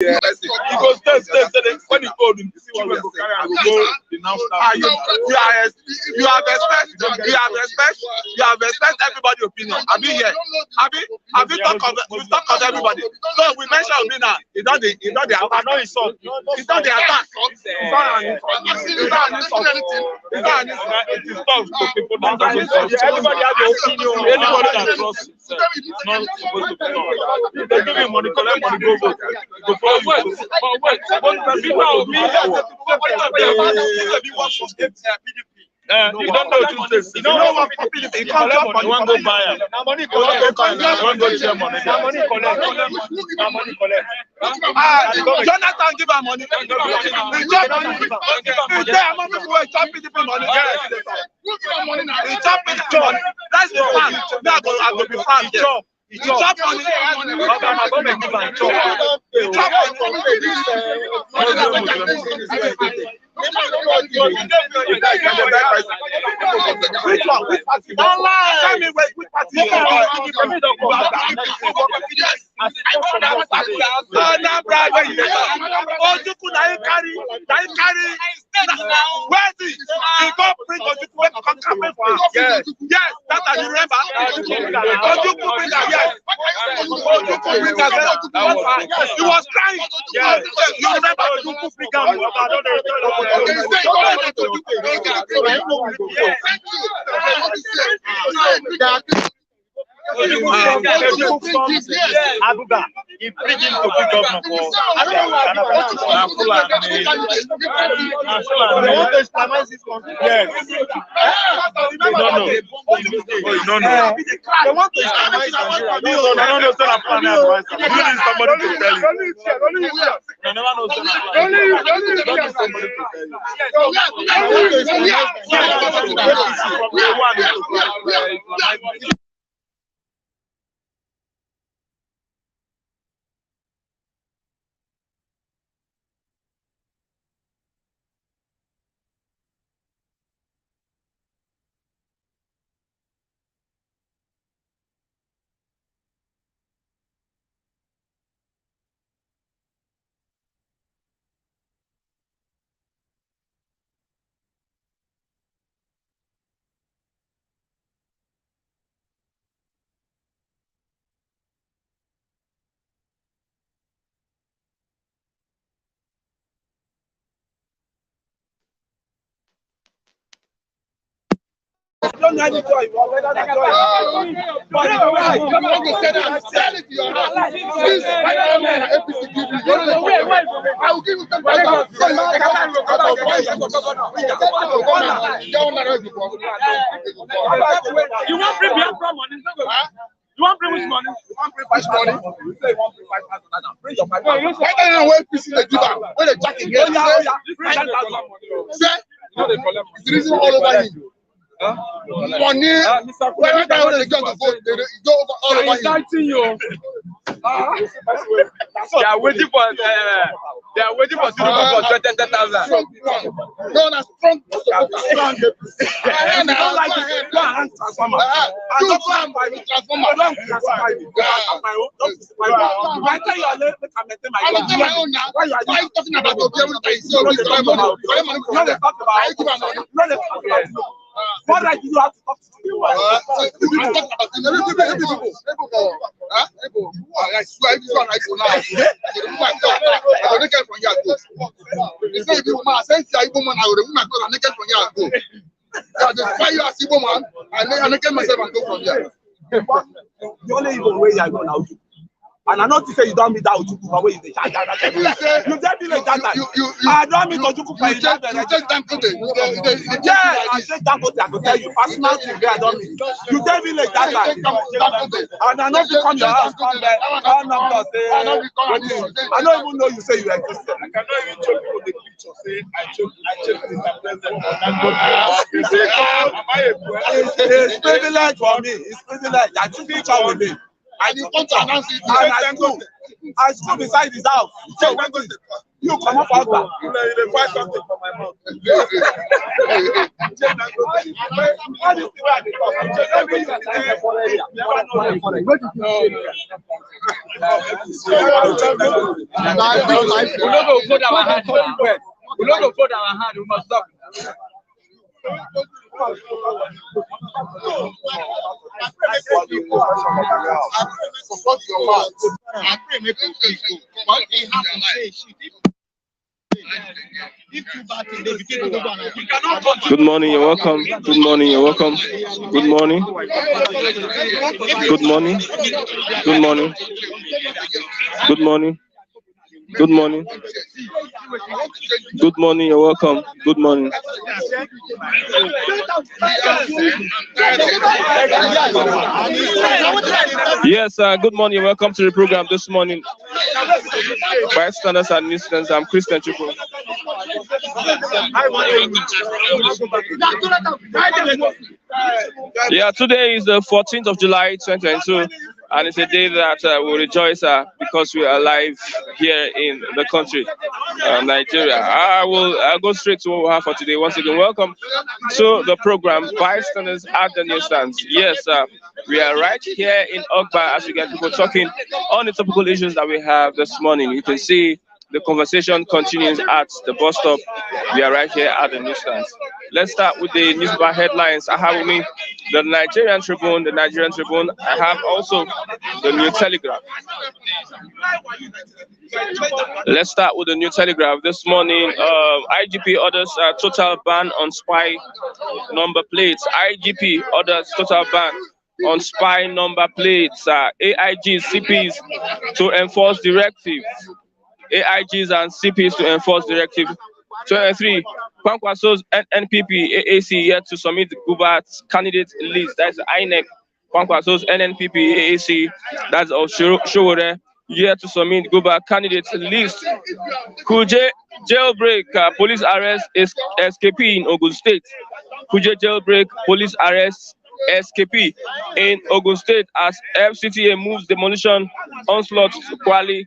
He goes stay. When he go, you see what we go carry and go denounce that. You have respect everybody's opinion. Have you here? Have you talk of everybody? So we mentioned Obina. It's not the attack. It's not the attack. It's not an insult. It is tough to people that doesn't trust. Everybody has their opinion. Anybody that trusts himself is not supposed to be talk. If they give him money, collect money, go vote. Go follow you. But you don't know two things. You don't want PDP. You can't go buy it. Money collect. Go share money. Money collect. Jonathan give her money. He chop PDP money. That's the fact. I go be fact. He chop money. He was crying. You remember? Abuga, he bring him to be governor for Yes. No. They want to islamize Nigeria. No, it's not a plan. You need somebody to tell you. You never know somebody to tell you. Don't have the joy. You are better than joy. But you want to say that. Tell it to your heart. Please, I will give you 10,000. You want free Biafra money? You want free which money? You want free which money? You say you want free 5,000. Bring your 5,000. Why don't you wait PC the giver? When the jack again, bring 10,000. Say, it's the reason all over him. Money, when they go to vote, they go all over him. They are waiting for Tinubu for 10,000. No, that's strong. I don't like it. Go and hand transformer. I don't transformer. I don't transformer. I tell you, I maintain my own now. Why are you talking about the what right do you have to talk to people? I swear, if you are right now, I will naked from here. It's not even man. Since you are Igbo man, I will remove my clothes and naked from here. Just why you are Igbo man, and then I naked myself and go from here. The only Igbo way you are going out. And I know to say you don't meet that Ojuku for where you say, you tell me like that. I don't meet Ojuku for you. You take Dangote. Yeah, I take Dangote. I go tell you, personal thing I don't meet. You tell me like that. And I know to come your house, come there, come up say, I don't even know you say you existed. I cannot even show people the picture, say, I choke Mr. President. It's privilege for me. It's privilege. I took picture with me. And you want to announce it, and I school beside his house. So when You come up out. You find something from my mouth. We must stop. Support your mouth. I pray make you peaceful. What he have to say, Good morning, you're welcome. Good morning, you're welcome. Good morning. Good morning. Good morning. Good morning. Good morning. Good morning, you're welcome. Good morning. Yes, good morning. Welcome to the program this morning. Bystanders and listeners, I'm Christian Chukwu. Yeah, today is the 14th of July 2022, and it's a day that we rejoice because we are alive here in the country, Nigeria. I'll go straight to what we have for today. Once again, welcome to the program Bystanders at the Newsstands. Yes, we are right here in Ogba as we get people talking on the topical issues that we have this morning. You can see the conversation continues at the bus stop. We are right here at the Newsstands. Let's start with the newspaper headlines. I have with me the Nigerian Tribune, I have also the New Telegraph. Let's start with the New Telegraph. This morning, IGP orders a total ban on spy number plates. IGP orders total ban on spy number plates. AIGs, CPs to enforce directive. AIGs and CPs to enforce directive 23. Kwankwaso's NNPP AAC yet to submit Gubat's candidate list. That's INEC. Kwankwaso's NNPP AAC, that's Showore, yet to submit Gubat candidate list. Kuje jailbreak, police arrest is escapee in Ogun State. Kuje jailbreak, police arrest escapee in Ogun State as FCTA moves demolition onslaught to Kwali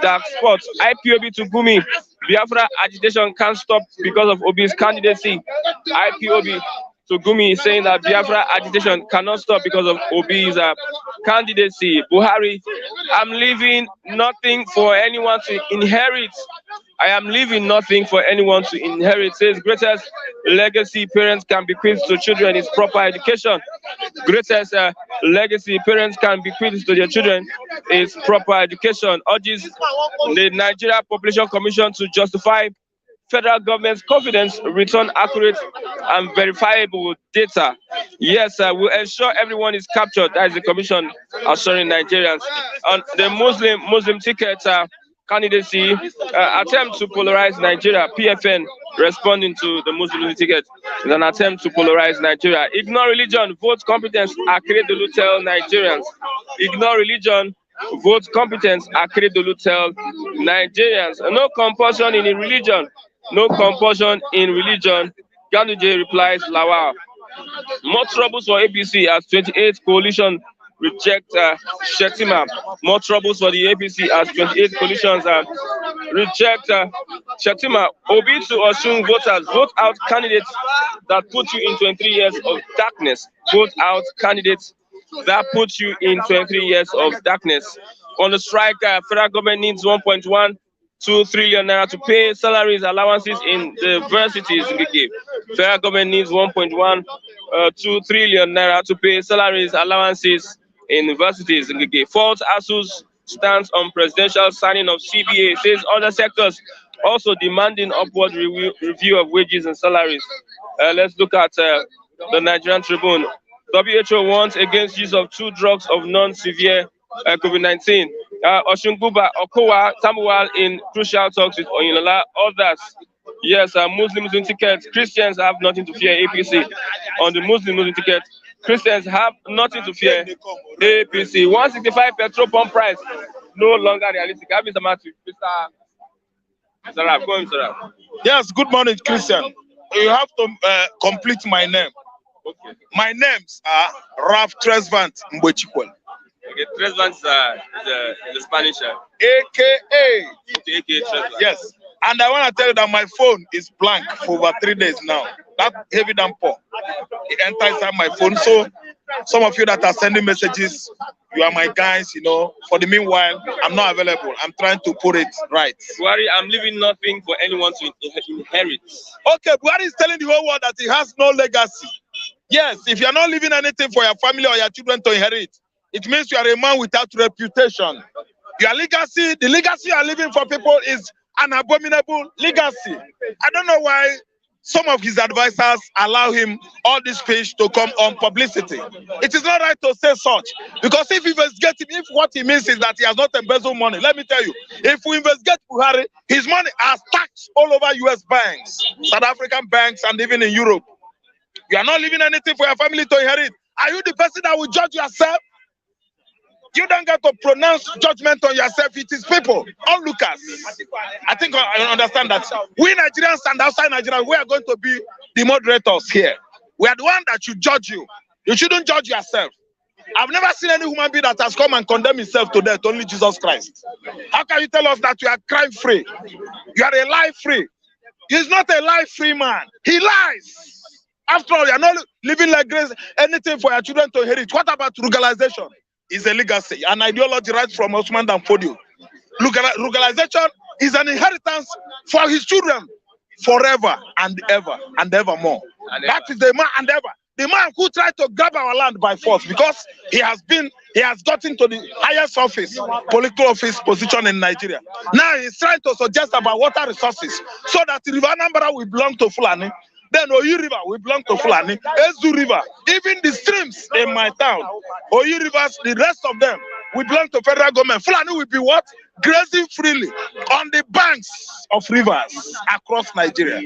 dark spot. IPOB to Gumi. Biafra agitation can't stop because of Obi's candidacy. IPOB to Gumi is saying that Biafra agitation cannot stop because of Obi's candidacy. Buhari, I'm leaving nothing for anyone to inherit. I am leaving nothing for anyone to inherit. Says greatest legacy parents can bequeath to children is proper education. Greatest legacy parents can bequeath to their children is proper education. Urges the Nigeria Population Commission to justify federal government's confidence, return accurate and verifiable data. Yes, we'll ensure everyone is captured. That is the commission assuring Nigerians. On the Muslim ticket candidacy attempt to polarize Nigeria. PFN responding to the Muslim ticket is an attempt to polarize Nigeria. Ignore religion, vote competence, Akeredolu tell Nigerians. Ignore religion, vote competence, Akeredolu tell Nigerians. No compulsion in religion. No compulsion in religion. Ganduje replies Lawal. More troubles for APC as 28th coalition reject Shetima. More troubles for the APC as 28 coalitions reject Shetima. Obi to Osun voters, vote out candidates that put you in 23 years of darkness. Vote out candidates that put you in 23 years of darkness. On the strike, federal government needs 1.12 trillion naira to pay salaries, allowances in the universities. Federal government needs 1.12 trillion naira to pay salaries, allowances in universities. False ASUS stands on presidential signing of CBA, says other sectors also demanding upward review of wages and salaries. Let's look at the Nigerian Tribune. WHO warns against use of 2 drugs of non-severe COVID-19. Oshunguba, Okowa, Samuel in crucial talks with Oyinlola, others. Yes, Muslims in tickets. Christians have nothing to fear. APC. On the Muslim ticket, Christians have nothing to fear. APC. 165 petrol pump price no longer realistic. Have Mr. Matthew. Mr. Rab, go on, Mr. Rab. Yes, good morning, Christian. You have to complete my name. Okay. My names are Raf Tresvant Mbwechikwel. Okay, Tresvant is the Spanish. AKA. AKA Tresvant. Yes. And I want to tell you that my phone is blank for over 3 days now. That heavy downpour, it enters inside my phone. So some of you that are sending messages, you are my guys, you know. For the meanwhile, I'm not available. I'm trying to put it right. Buhari, I'm leaving nothing for anyone to inherit. Okay, Buhari is telling the whole world that he has no legacy. Yes, if you're not leaving anything for your family or your children to inherit, it means you are a man without reputation. Your legacy, the legacy you are leaving for people is an abominable legacy. I don't know why some of his advisors allow him all this speech to come on publicity. It is not right to say such, because if what he means is that he has not embezzled money, let me tell you, if we investigate Buhari, his money are stacked all over US banks, South African banks, and even in Europe. You are not leaving anything for your family to inherit. Are you the person that will judge yourself? You don't get to pronounce judgment on yourself. It is people, onlookers. I think I understand that. We Nigerians and outside Nigeria, we are going to be the moderators here. We are the one that should judge you. You shouldn't judge yourself. I've never seen any human being that has come and condemned himself to death, only Jesus Christ. How can you tell us that you are crime-free? You are a lie-free. He's not a lie-free man. He lies. After all, you are not living like grace, anything for your children to inherit. What about ruralization? Is a legacy, an ideology right from Osman Dan Fodio. Ruralization is an inheritance for his children forever and ever and evermore. That is the man and ever. The man who tried to grab our land by force, because he has gotten to the highest office, political office position in Nigeria. Now he's trying to suggest about water resources so that River Anambra will belong to Fulani. Then Oyi River will belong to Fulani, Ezu River, even the streams in my town, Oyi Rivers, the rest of them will belong to federal government. Fulani will be what? Grazing freely on the banks of rivers across Nigeria.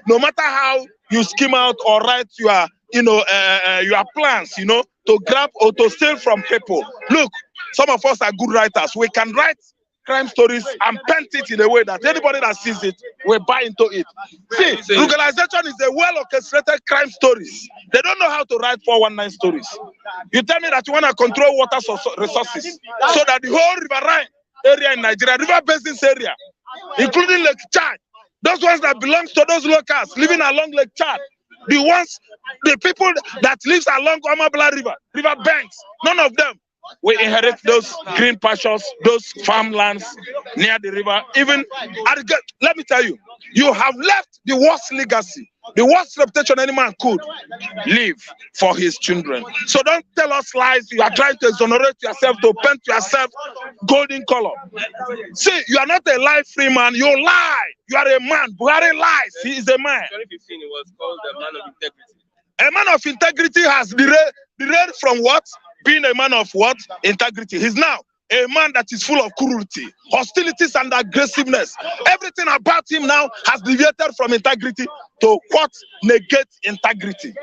No matter how you scheme out or write your plans, to grab or to steal from people. Look, some of us are good writers. We can write crime stories and paint it in a way that anybody that sees it will buy into it. See, ruralization is a well-orchestrated crime stories. They don't know how to write 419 stories. You tell me that you want to control water resources so that the whole riverine area in Nigeria, river basins area, including Lake Chad, those ones that belong to those locals living along Lake Chad, the people that lives along Omabla river banks, none of them we inherit those green pastures, those farmlands near the river. Even let me tell you, you have left the worst legacy, the worst reputation any man could leave for his children. So don't tell us lies. You are trying to exonerate yourself, to paint yourself golden color. See, you are not a lie-free man. You lie. You are a man. Buhari lies. He is a man. 2015, it was called the man of integrity. A man of integrity has derailed from what? Being a man of what? Integrity. He's now a man that is full of cruelty, hostilities, and aggressiveness. Everything about him now has deviated from integrity to what? Negate integrity.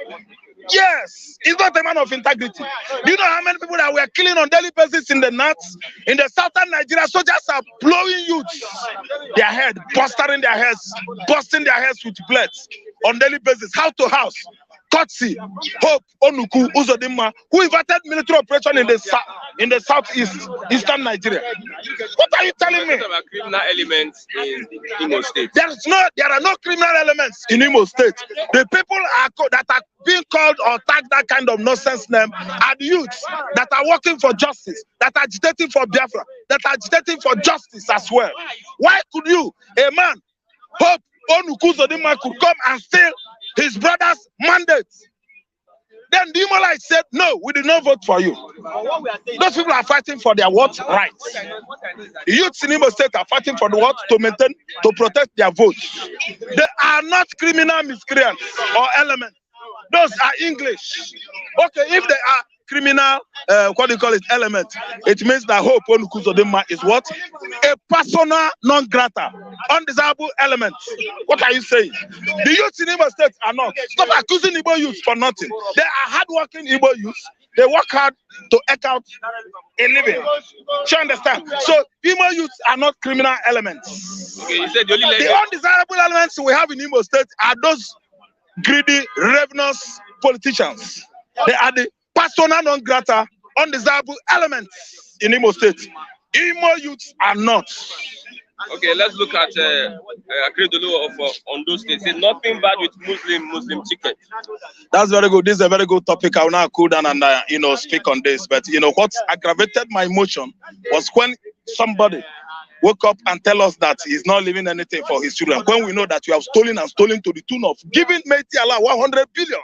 Yes, he's not a man of integrity. Do you know how many people that were killing on daily basis in the north? In the southern Nigeria, soldiers are blowing youths, their head, busting their heads with bullets on daily basis, house to house. Kotsi, Hope, Onuku, Uzodimma, who invited military operation in the southeast, eastern Nigeria. What are you telling me? There are criminal elements in Imo State. There are no criminal elements in Imo State. The people that are being called or tagged that kind of nonsense name are the youths that are working for justice, that are agitating for Biafra, that are agitating for justice as well. Why could you, a man, Hope, Onuku, Uzodimma, could come and steal his brother's mandate? Then the Imolite said, no, we did not vote for you. Those people are fighting for their what? Rights. The youths in Imo State are fighting for the what? To maintain, to protect their votes. They are not criminal miscreants or elements. Those are English. Okay, if they are criminal, element, it means that Hope Onuku Uzodimma is what? A persona non grata, undesirable element. What are you saying? The youths in Imo State are not. Stop accusing Igbo youths for nothing. They are hardworking Igbo youths. They work hard to eke out a living. You understand? So Imo youths are not criminal elements. Okay, you said the undesirable elements we have in Imo State are those greedy, ravenous politicians. They are the persona non grata, undesirable elements in Imo State. Imo youths are not. Okay, let's look at Akredolu of Ondo State. Say nothing bad with Muslim ticket. That's very good. This is a very good topic. I will now cool down and speak on this. But what aggravated my emotion was when somebody woke up and tell us that he's not leaving anything for his children. When we know that you have stolen to the tune of giving Meti Allah 100 billion.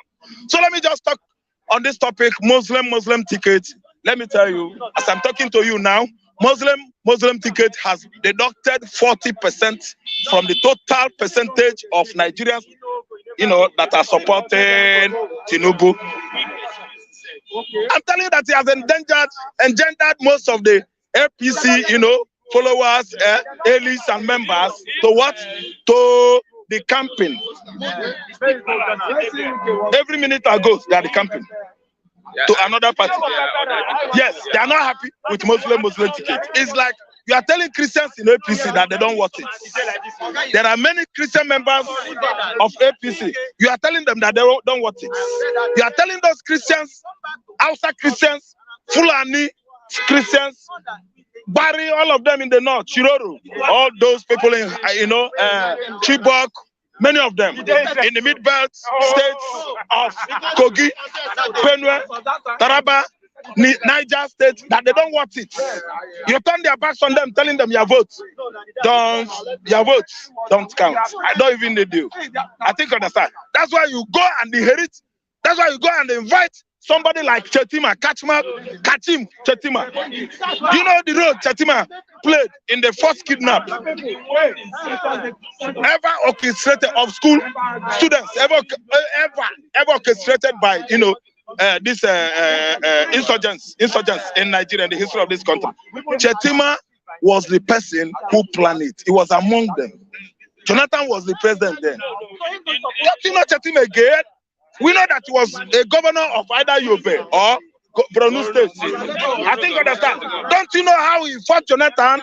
So let me just talk on this topic, Muslim ticket. Let me tell you, as I'm talking to you now, Muslim ticket has deducted 40% from the total percentage of Nigerians, that are supporting Tinubu. I'm telling you that he has engendered most of the APC, followers, elites and members to what? To the camping. Every minute I go, they are the camping. To another party. Yes, they are not happy with Muslim ticket. It's like you are telling Christians in APC that they don't want it. There are many Christian members of APC. You are telling them that they don't want it. You are telling those Christians, outside Christians, Fulani Christians, Buhari, all of them in the north, Chiroro, all those people in, Chibok, many of them in the mid-belt states of Kogi, Benue, Taraba, Niger State, that they don't want it. You turn their backs on them, telling them your votes don't count. I don't even need you. I think you understand. That's why you go and inherit. That's why you go and invite somebody like Chetima, Kachim Chetima. You know the role Chetima played in the first kidnap ever orchestrated of school students, ever orchestrated by these insurgents in Nigeria, in the history of this country. Chetima was the person who planned it. He was among them. Jonathan was the president then. Don't you know Chetima again? We know that he was a governor of either Yobe or Borno State. I think you understand. Don't you know how he fought Jonathan?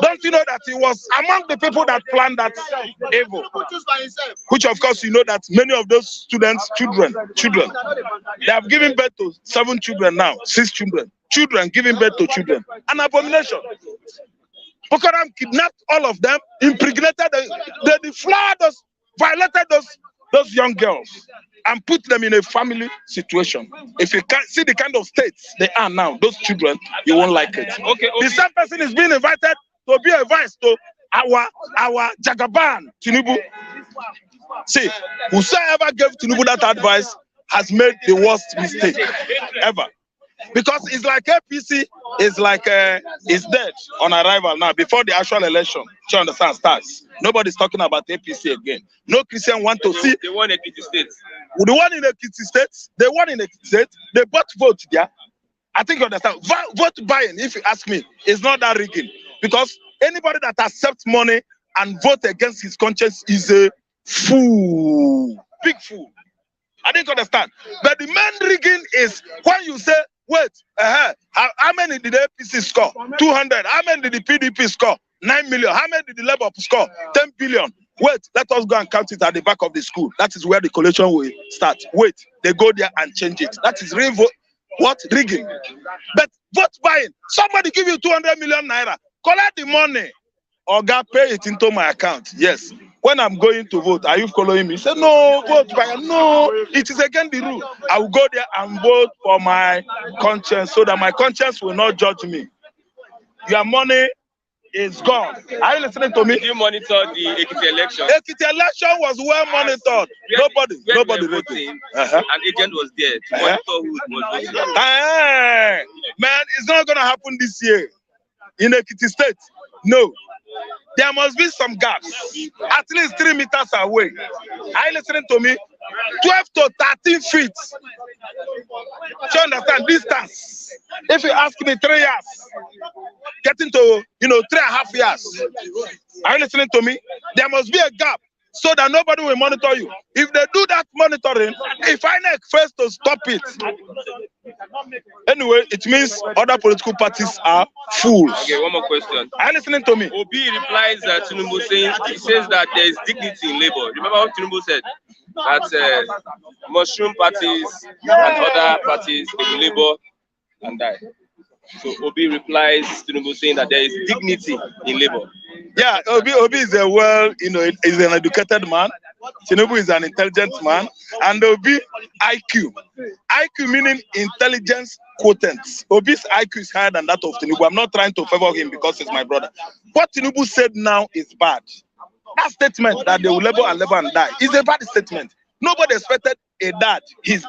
Don't you know that he was among the people that planned that evil? Which of course you know that many of those students, children, they have given birth to 7 children now, 6 children. Children giving birth to children. An abomination. Boko Haram kidnapped all of them, impregnated, they deflowered those, violated those young girls, and put them in a family situation. If you can't see the kind of states they are now, those children, you won't like it. Okay. The same person is being invited to be a vice to our Jagaban, Tinubu. See, whosoever gave Tinubu that advice has made the worst mistake ever. Because it's like APC is dead on arrival now before the actual election. You understand? Starts. Nobody's talking about APC again. No Christian want to see. The one in Ekiti State. The one in Ekiti State. The one in Ekiti State. They bought vote there. I think you understand. Vote buying, if you ask me, is not that rigging. Because anybody that accepts money and vote against his conscience is a fool. Big fool. I didn't understand. But the main rigging is when you say, wait, how many did the APC score? 200. How many did the PDP score? 9 million. How many did the Labour score? 10 billion. Wait, let us go and count it at the back of the school. That is where the collation will start. Wait, they go there and change it. That is real vote. What? Rigging. But vote buying. Somebody give you 200 million naira. Collect the money. Or pay it into my account. Yes. When I'm going to vote, are you following me? Say, no, vote by no. It is against the rule. I will go there and vote for my conscience so that my conscience will not judge me. Your money is gone. Are you listening to me? Did you monitor the Ekiti election? Ekiti election was well monitored. Nobody voted. An agent was there to monitor who was voting. Man, it's not going to happen this year in Ekiti State. No. There must be some gaps, at least 3 meters away. Are you listening to me? 12 to 13 feet. Do you understand? Distance. If you ask me 3 years, getting to, 3.5 years. Are you listening to me? There must be a gap so that nobody will monitor you. If they do that monitoring, if INEC fails to stop it, anyway, it means other political parties are fools. Okay, one more question. Are you listening to me? Obi replies Tinubu saying, he says that there is dignity in labor. Remember what Tinubu said? That mushroom parties and other parties, they will labor and die. So Obi replies Tinubu saying that there is dignity in labor. Yeah, Obi is a is an educated man. Tinubu is an intelligent man, and Obi IQ meaning intelligence quotient. Obi's IQ is higher than that of Tinubu. I'm not trying to favor him because he's my brother. What Tinubu said now is bad. That statement that they will labor and die is a bad statement. Nobody expected his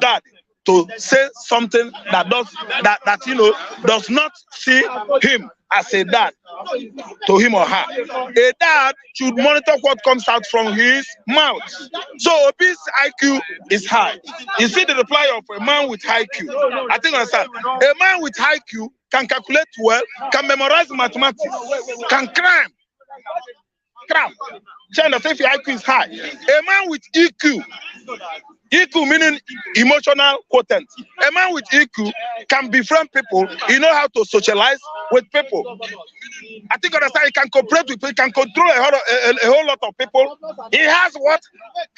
dad, to say something that does not see him as a dad to him or her. A dad should monitor what comes out from his mouth. So Obi's IQ is high. You see the reply of a man with high IQ. I think you understand. A man with high IQ can calculate well, can memorize mathematics, can cram. China, if your IQ is high. A man with EQ meaning emotional quotient. A man with EQ can befriend people. He knows how to socialize with people. I think understand. He can cooperate with people. He can control a whole lot of people. He has what?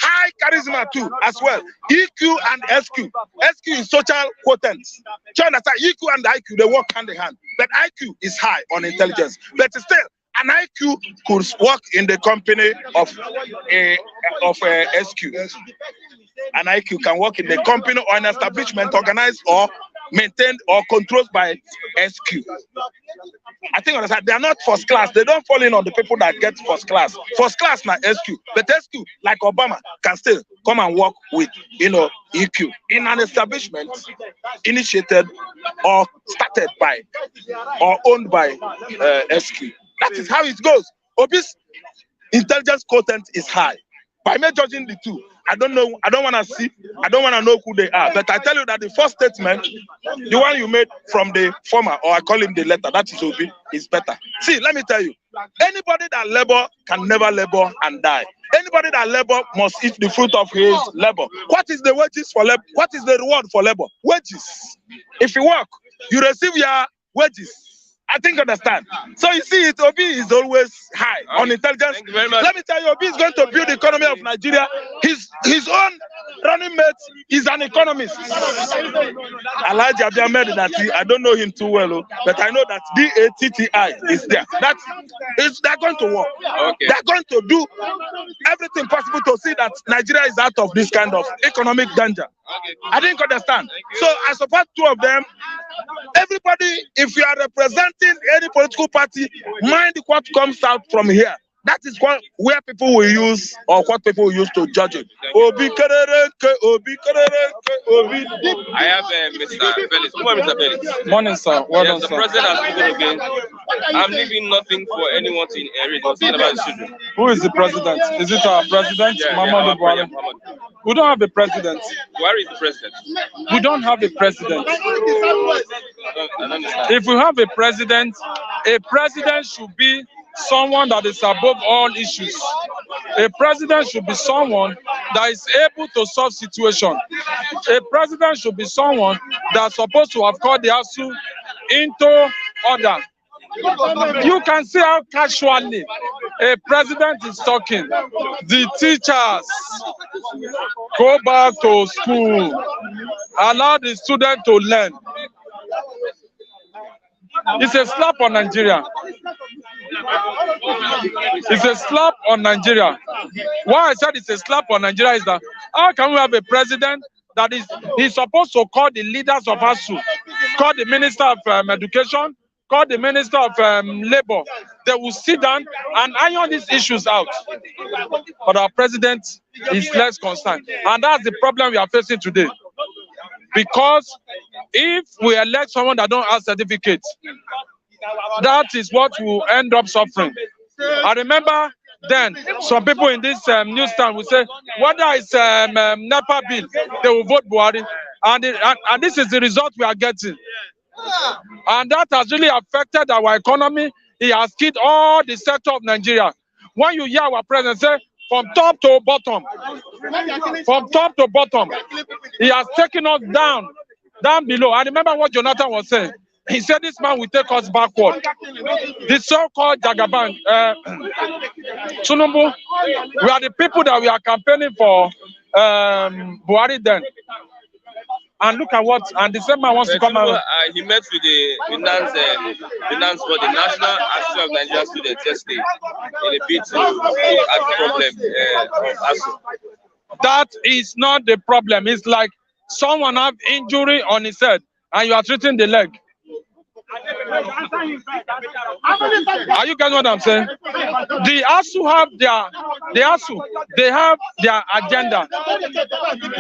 High charisma too, as well. EQ and SQ. SQ is social quotient. You understand? EQ and IQ, they work hand in hand. But IQ is high on intelligence. But still, an IQ could work in the company of SQ. An IQ can work in the company or an establishment organized or maintained or controlled by SQ. I think they are not first class. They don't fall in on the people that get first class. First class na SQ. But SQ, like Obama, can still come and work with EQ in an establishment initiated or started by or owned by SQ. That is how it goes. Obi's intelligence quotient is high. By me judging the two, I don't know. I don't want to know who they are. But I tell you that the first statement, the one you made from the former, or I call him the letter, that is Obi, is better. See, let me tell you, anybody that labor can never labor and die. Anybody that labor must eat the fruit of his labor. What is the wages for labor? What is the reward for labor? Wages. If you work, you receive your wages. I think you understand. So you see, Obi is always high on intelligence. Let me tell you, Obi is going to build the economy of Nigeria. His own running mate is an economist. Alhaji Abiamed Dati, I don't know him too well, but I know that DATTI is there. They're going to work. Okay. They're going to do everything possible to see that Nigeria is out of this kind of economic danger. Okay. I didn't understand. So I support two of them. Everybody, if you are representing any political party, mind what comes out from here. That is where people will use, or what people will use to judge it. Obi. I have Mr. Bellis. Good morning, Mr. Bellis. Morning, sir. Well done, the sir. president has spoken again. I'm leaving nothing for anyone to inherit. What's about his children? Who is the president? Is it our president, Muhammadu Buhari? We don't have a president. Buhari is the president. We don't have a president. If we have a president should be someone that is above all issues. A president should be someone that is able to solve situations. A president should be someone that's supposed to have called the ASU into order. You can see how casually a president is talking. The teachers go back to school. Allow the student to learn. It's a slap on Nigeria. It's a slap on Nigeria. Why I said it's a slap on Nigeria is that how can we have a president that he's supposed to call the leaders of ASU, call the Minister of Education, call the Minister of Labor. They will sit down and iron these issues out. But our president is less concerned. And that's the problem we are facing today. Because if we elect someone that don't have certificates, that is what will end up suffering. I remember then some people in this newsstand will say, whether it's NEPA bill, they will vote Buhari. And this is the result we are getting. And that has really affected our economy. It has killed all the sector of Nigeria. When you hear our president say, from top to bottom, he has taken us down below. I remember what Jonathan was saying. He said this man will take us backward. The so-called Jagaban, Tinubu, we are the people that we are campaigning for Buhari then. And look at what, and the same man wants to come out. He met with the finance for the National Association of Nigerian Students yesterday in a bid to look at the problem of ASU. That is not the problem. It's like someone have injury on his head and you are treating the leg. Are you getting what I'm saying? The ASU have they have their agenda.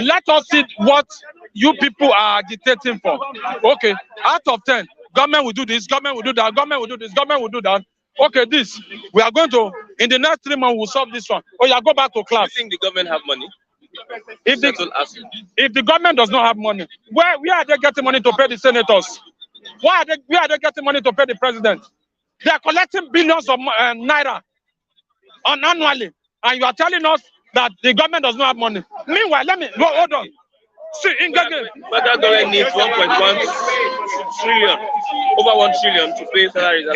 Let us see what you people are agitating for. Okay, out of 10, government will do this, government will do that, government will do this, government will do that. Okay, this, we are going to, in the next 3 months, we'll solve this one. Oh, yeah, go back to class. Do you think the government have money? If the government does not have money, where are they getting money to pay the senators? Where are they getting money to pay the president? They are collecting billions of naira annually, and you are telling us that the government does not have money. Meanwhile, hold on. See, in Gage, federal government needs 1.1 trillion, over 1 trillion to pay salaries.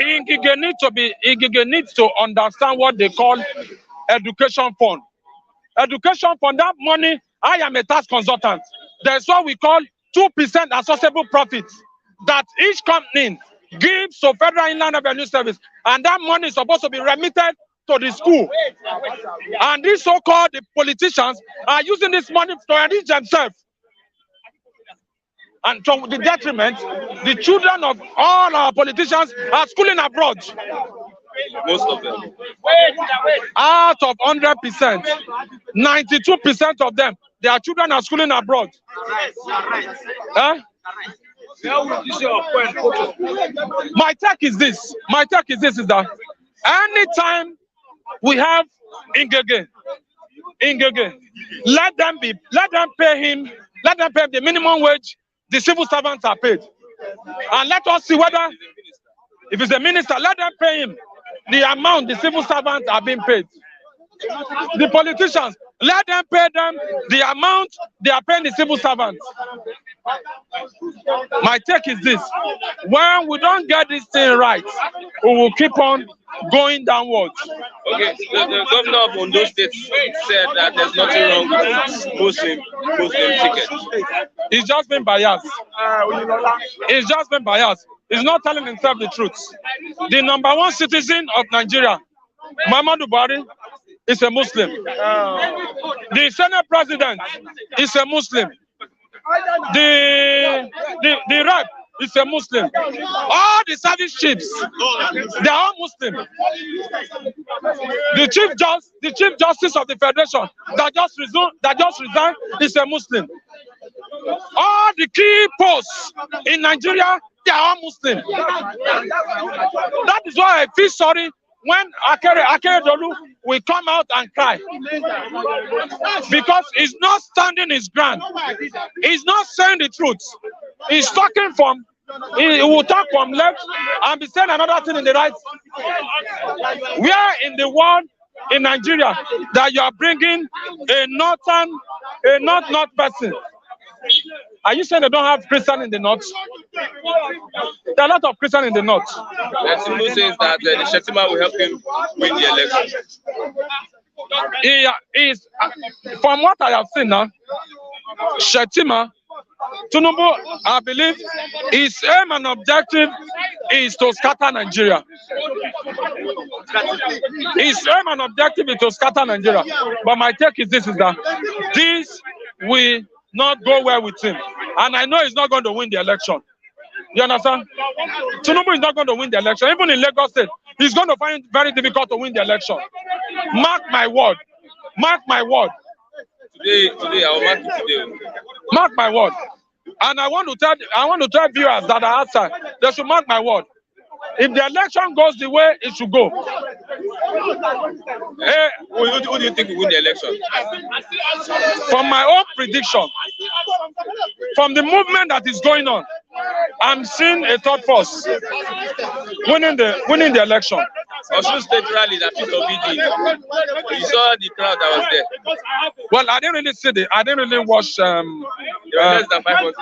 Ingige needs to understand what they call education fund. Education fund, that money, I am a tax consultant. There's what we call 2% associable profits that each company gives to Federal Inland Revenue Service, and that money is supposed to be remitted to the school. And these so-called politicians are using this money to enrich themselves. And to the detriment, the children of all our politicians are schooling abroad. Most of them. Out of 100%, 92% of them, their children are schooling abroad. Huh? My take is this is that anytime we have Ingege, let them pay him the minimum wage the civil servants are paid. And let us see whether, if it's a minister, let them pay him the amount the civil servants are being paid. The politicians, let them pay them the amount they are paying the civil servants. My take is this: when we don't get this thing right, we will keep on going downwards. Okay, the governor of Ondo State said that there's nothing wrong with Muslim ticket. He's just been biased. He's just been biased. He's not telling himself the truth. The #1 citizen of Nigeria, Buhari, is a Muslim. The Senate president is a Muslim. The rep is a Muslim. All the service chiefs, they are all Muslim. The chief justice of the federation that just resigned is a Muslim. All the key posts in Nigeria, they are all Muslim. That is why I feel sorry when Akere Dolu will come out and cry, because he's not standing his ground. He's not saying the truth. He's talking he will talk from left and be saying another thing in the right. Where in the world, in Nigeria, that you are bringing a north person? Are you saying they don't have Christian in the north? There are a lot of Christian in the north. Tinubu says that the Shettima will help him win the election. He is, from what I have seen now, Shettima, Tinubu, I believe, his aim and objective is to scatter Nigeria. His aim and objective is to scatter Nigeria. But my take is this: is that this will not go well with him. And I know he's not going to win the election. You understand? Tinubu is not going to win the election. Even in Lagos State, he's going to find it very difficult to win the election. Mark my word. Mark my word. Today, I will mark it today. Mark my word. And I want to tell viewers that are outside, they should mark my word. If the election goes the way it should go, who do you think will win the election? From my own prediction, from the movement that is going on, I'm seeing a third force winning the election. Osun State rally that people beating. You saw the crowd that was there. Well, I didn't really watch. Less than 500,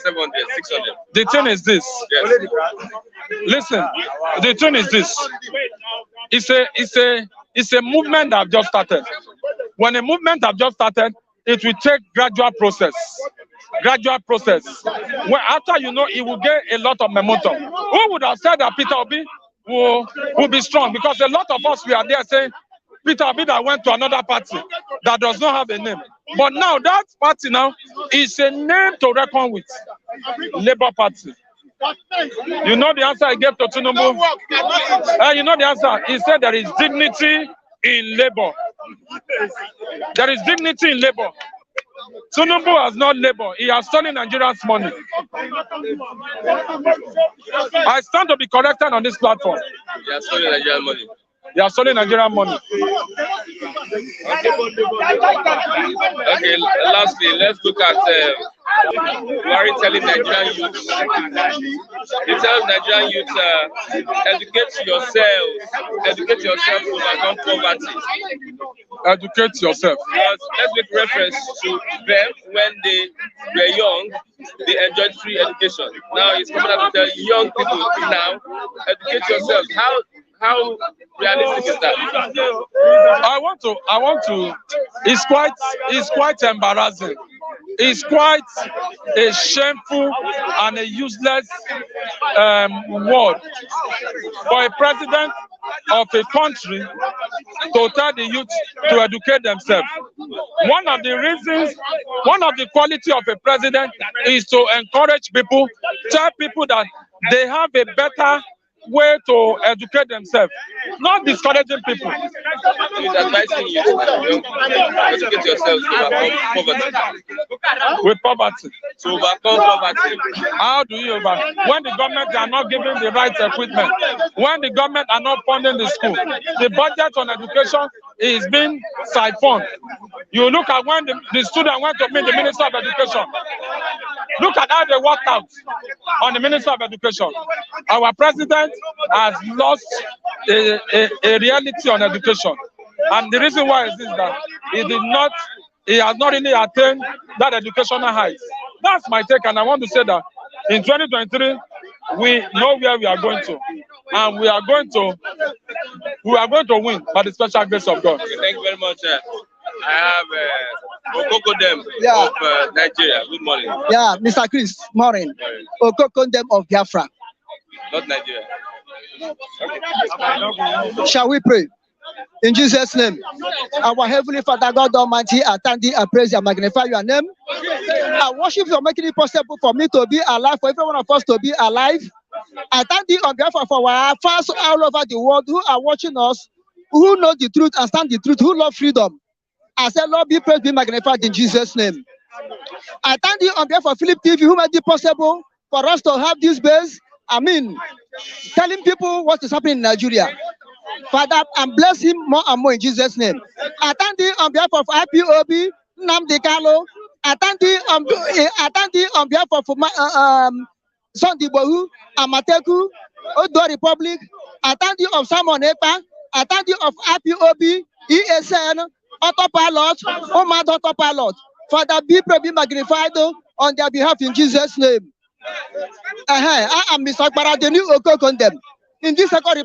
700, 600. The thing is this. Yes. Listen, the thing is this. It's a movement that have just started. When a movement have just started, it will take gradual process. gradual process. When after you know, it will get a lot of momentum. Who would have said that Peter Obi will be strong? Because a lot of us, we are there saying, Peter Obi that went to another party that does not have a name. But now that party now is a name to reckon with. Labour Party. You know the answer I gave to Tinubu? You know the answer? He said there is dignity in labor. There is dignity in labor. Tinubu has not labor. He has stolen Nigerians' money. I stand to be corrected on this platform. He has stolen Nigerian money. They are selling Nigerian money. Okay, lastly, let's look at Buhari telling Nigerian youth. He tells Nigerian youth, educate yourself to overcome poverty. Educate yourself. Because let's make reference to them when they were young, they enjoyed free education. Now it's coming out to tell young people now, educate yourselves. How realistic is that? I want to. It's quite embarrassing. It's quite a shameful and a useless word for a president of a country to tell the youth to educate themselves. One of the quality of a president is to encourage people, tell people that they have a better way to educate themselves, not discouraging people. He's advising you to educate yourselves to overcome poverty. With poverty. To overcome poverty. How do you overcome? When the government are not giving the right equipment, when the government are not funding the school, the budget on education is being siphoned. You look at when the student went to meet the Minister of Education. Look at how they worked out on the Minister of Education. Our president has lost a reality on education. And the reason why is this, that he has not really attained that educational height. That's my take, and I want to say that in 2023, we know where we are going to. And we are going to win by the special grace of God. Okay, thank you very much. I have Okokodem of Nigeria. Good morning. Yeah, Mr. Chris, morning. Okokodem of Biafra. Not Nigeria. Okay. Shall we pray? In Jesus' name, our Heavenly Father, God Almighty, I thank thee, I praise you, I magnify your name. I worship you for making it possible for me to be alive, for every one of us to be alive. I thank thee on behalf of our fans all over the world who are watching us, who know the truth and stand the truth, who love freedom. I say, Lord, be praised, be magnified in Jesus' name. I thank thee on behalf of Philip TV, who made it possible for us to have this base. Telling people what is happening in Nigeria. Father, and bless him more and more in Jesus' name. I thank thee on behalf of IPOB, Nnamdi Kanu. I thank thee on behalf of Sunday Bohu, Amateku, Odo Republic. I thank thee of Simon Epa. I thank thee of IPOB, ESN, Autopilot, Omad Autopilot. Father, be magnified on their behalf in Jesus' name. I am Mr. Baradeni Okokondem. In this second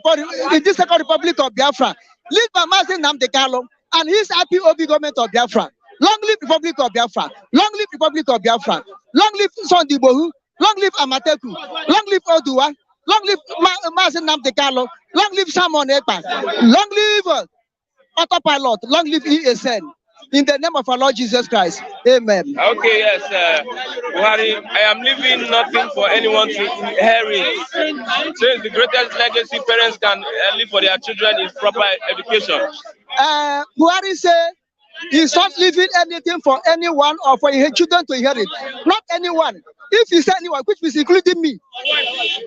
Republic of Biafra, lead by Master Nnamdi Kanu and his IPOB government of Biafra. Long live Republic of Biafra. Long live Republic of Biafra. Long live Sunday Bohu. Long live Amateku. Long live Odua. Long live Master Nnamdi Kanu. Long live Simon Ekpa. Long live Autopilot. Long live ESN. In the name of our Lord Jesus Christ. Amen. Okay, yes. Buhari, I am leaving nothing for anyone to inherit. Since the greatest legacy parents can leave for their children is proper education. Buhari said he's not leaving anything for anyone or for his children to inherit. Not anyone. If he said anyone, which is including me,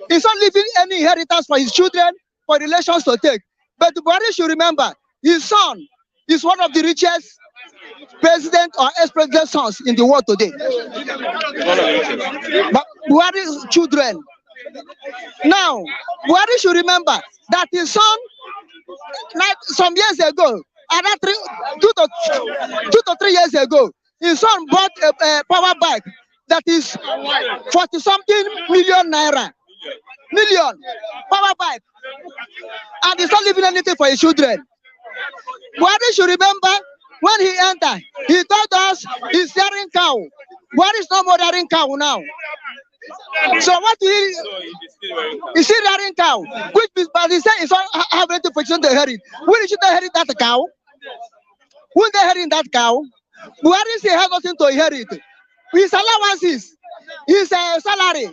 he's not leaving any inheritance for his children, for relations to take. But Buhari should remember, his son is one of the richest president or ex-president sons in the world today. But Buhari's children. Now, Buhari should remember that his son, like some years ago, another 2 to 3 years ago, his son bought a power bike that is 40-something million naira. Million power bike. And he's not leaving anything for his children. Buhari should remember, when he entered, he told us he's selling cow. Buhari is not murdering cow now. So what do he? Is he rearing cow? Which means, but he said it's all have anything for children to inherit. When should they inherit that cow? When they inherit that cow, Buhari say has nothing to inherit. His allowances, his salary,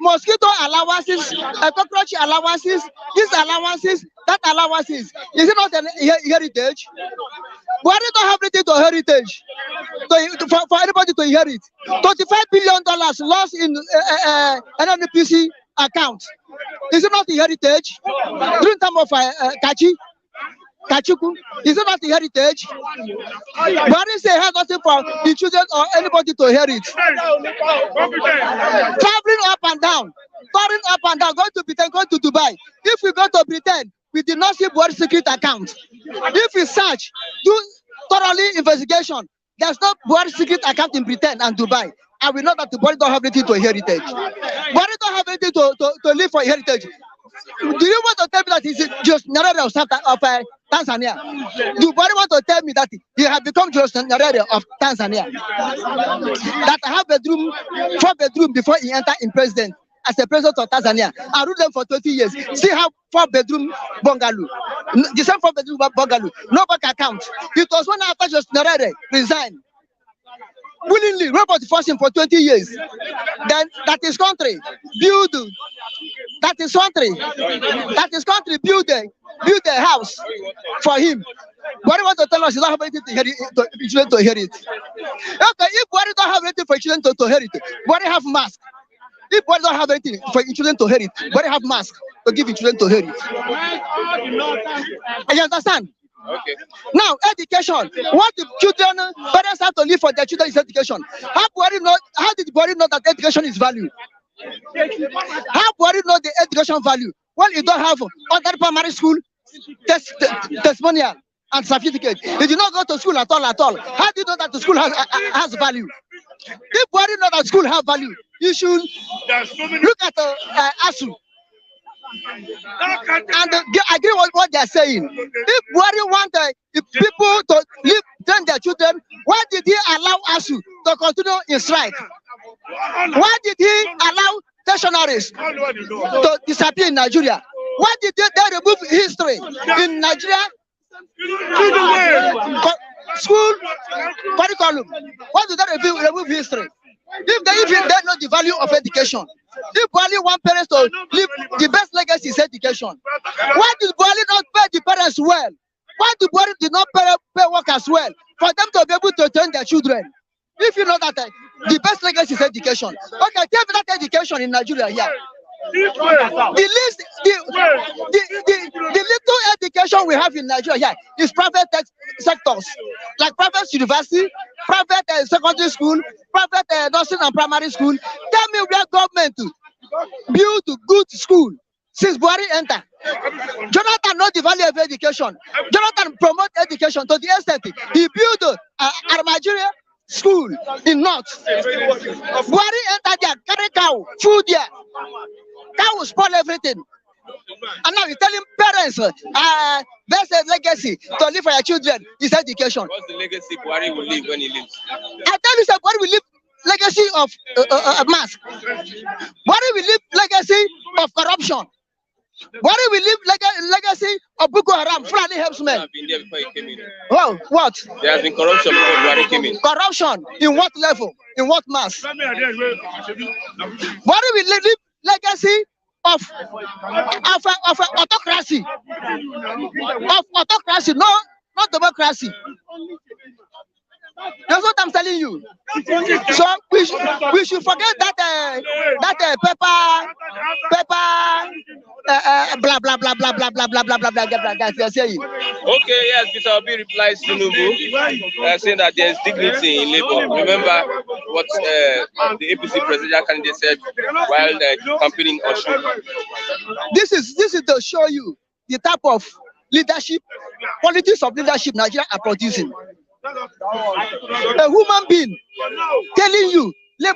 mosquito allowances, cockroach allowances, these allowances, that allowances. Is it not an heritage? Buhari don't have anything to heritage for anybody to inherit. $25 billion lost in NNPC account. Is it not the heritage? During time of Kachuku, is it not the heritage? Buhari say has nothing for the children or anybody to inherit. Traveling up and down, touring up and down, going to Britain, going to Dubai. If we go to Britain, we did not see Buhari's secret account. If we search, do thoroughly investigation, there's no Buhari's secret account in Britain and Dubai. And we know that the Buhari don't have anything to heritage. Buhari don't have anything to live for heritage. Do you want to tell me that he's just narrator of Tanzania? Do Buhari want to tell me that he has become just narrator of Tanzania? That I have bedroom, 4 bedroom before he entered in president as a president of Tanzania. I ruled them for 20 years. Still have 4 bedroom bungalow. The same 4 bedroom bungalow. No bank account. It was when after just narrator resigned. Willingly, robot forced him for 20 years. Then that is country build. That is country build a house for him. What do you want to tell us? You don't have anything to inherit. Okay, if Buhari don't have anything for children to inherit, Buhari have mask. If Buhari don't have anything for children to inherit, Buhari have mask to give children to inherit. You understand? Okay. Now, education. What the children, parents have to live for their children is education. How did Buhari know that education is value? How Buhari know the education value? Well, you don't have other primary school testimonial and certificate. You did not go to school at all. How do you know that the school has value? If Buhari know that school have value, you should look at ASU. And agree with what they are saying. If Buhari want the people to train their children, why did he allow ASU to continue in strike? Why did he allow stationaries to disappear in Nigeria? Why did they remove history in Nigeria? School curriculum. Why did they remove history? If they know the value of education, if Buhari want parents to live the best legacy is education, why did Buhari not pay the parents well? Why did Buhari did not pay workers well for them to be able to train their children? If you know that the best legacy is education, okay, tell me that education in Nigeria here. The little education we have in Nigeria here is private sectors, like private university, private secondary school, private nursing and primary school. Tell me where government build good school since Buhari entered. Jonathan knows the value of education. Jonathan promote education to the extent he built Armageria school in North. Buhari entered there, carry cow, food there. Cow will spoil everything. And now you're telling parents, best legacy to live for your children is education. What's the legacy Buhari will leave when he leaves? I tell you, sir, Buhari will leave legacy of mask. Buhari will leave legacy of corruption. Buhari will leave legacy of Boko Haram, Fulani herdsmen. Been there before he came in. Well, what? There has been corruption before Buhari came in. Corruption in what level? In what mass? Buhari will leave legacy of autocracy. Of autocracy, not democracy. That's what I'm telling you. So we should forget that blah blah blah blah blah blah blah blah blah that they're saying. Okay, yes, Peter Obi replies to Tinubu saying that there is dignity in labor. Remember what the APC presidential candidate said while campaigning Osun. This is to show you the type of leadership, qualities of leadership Nigeria are producing. A human being telling you the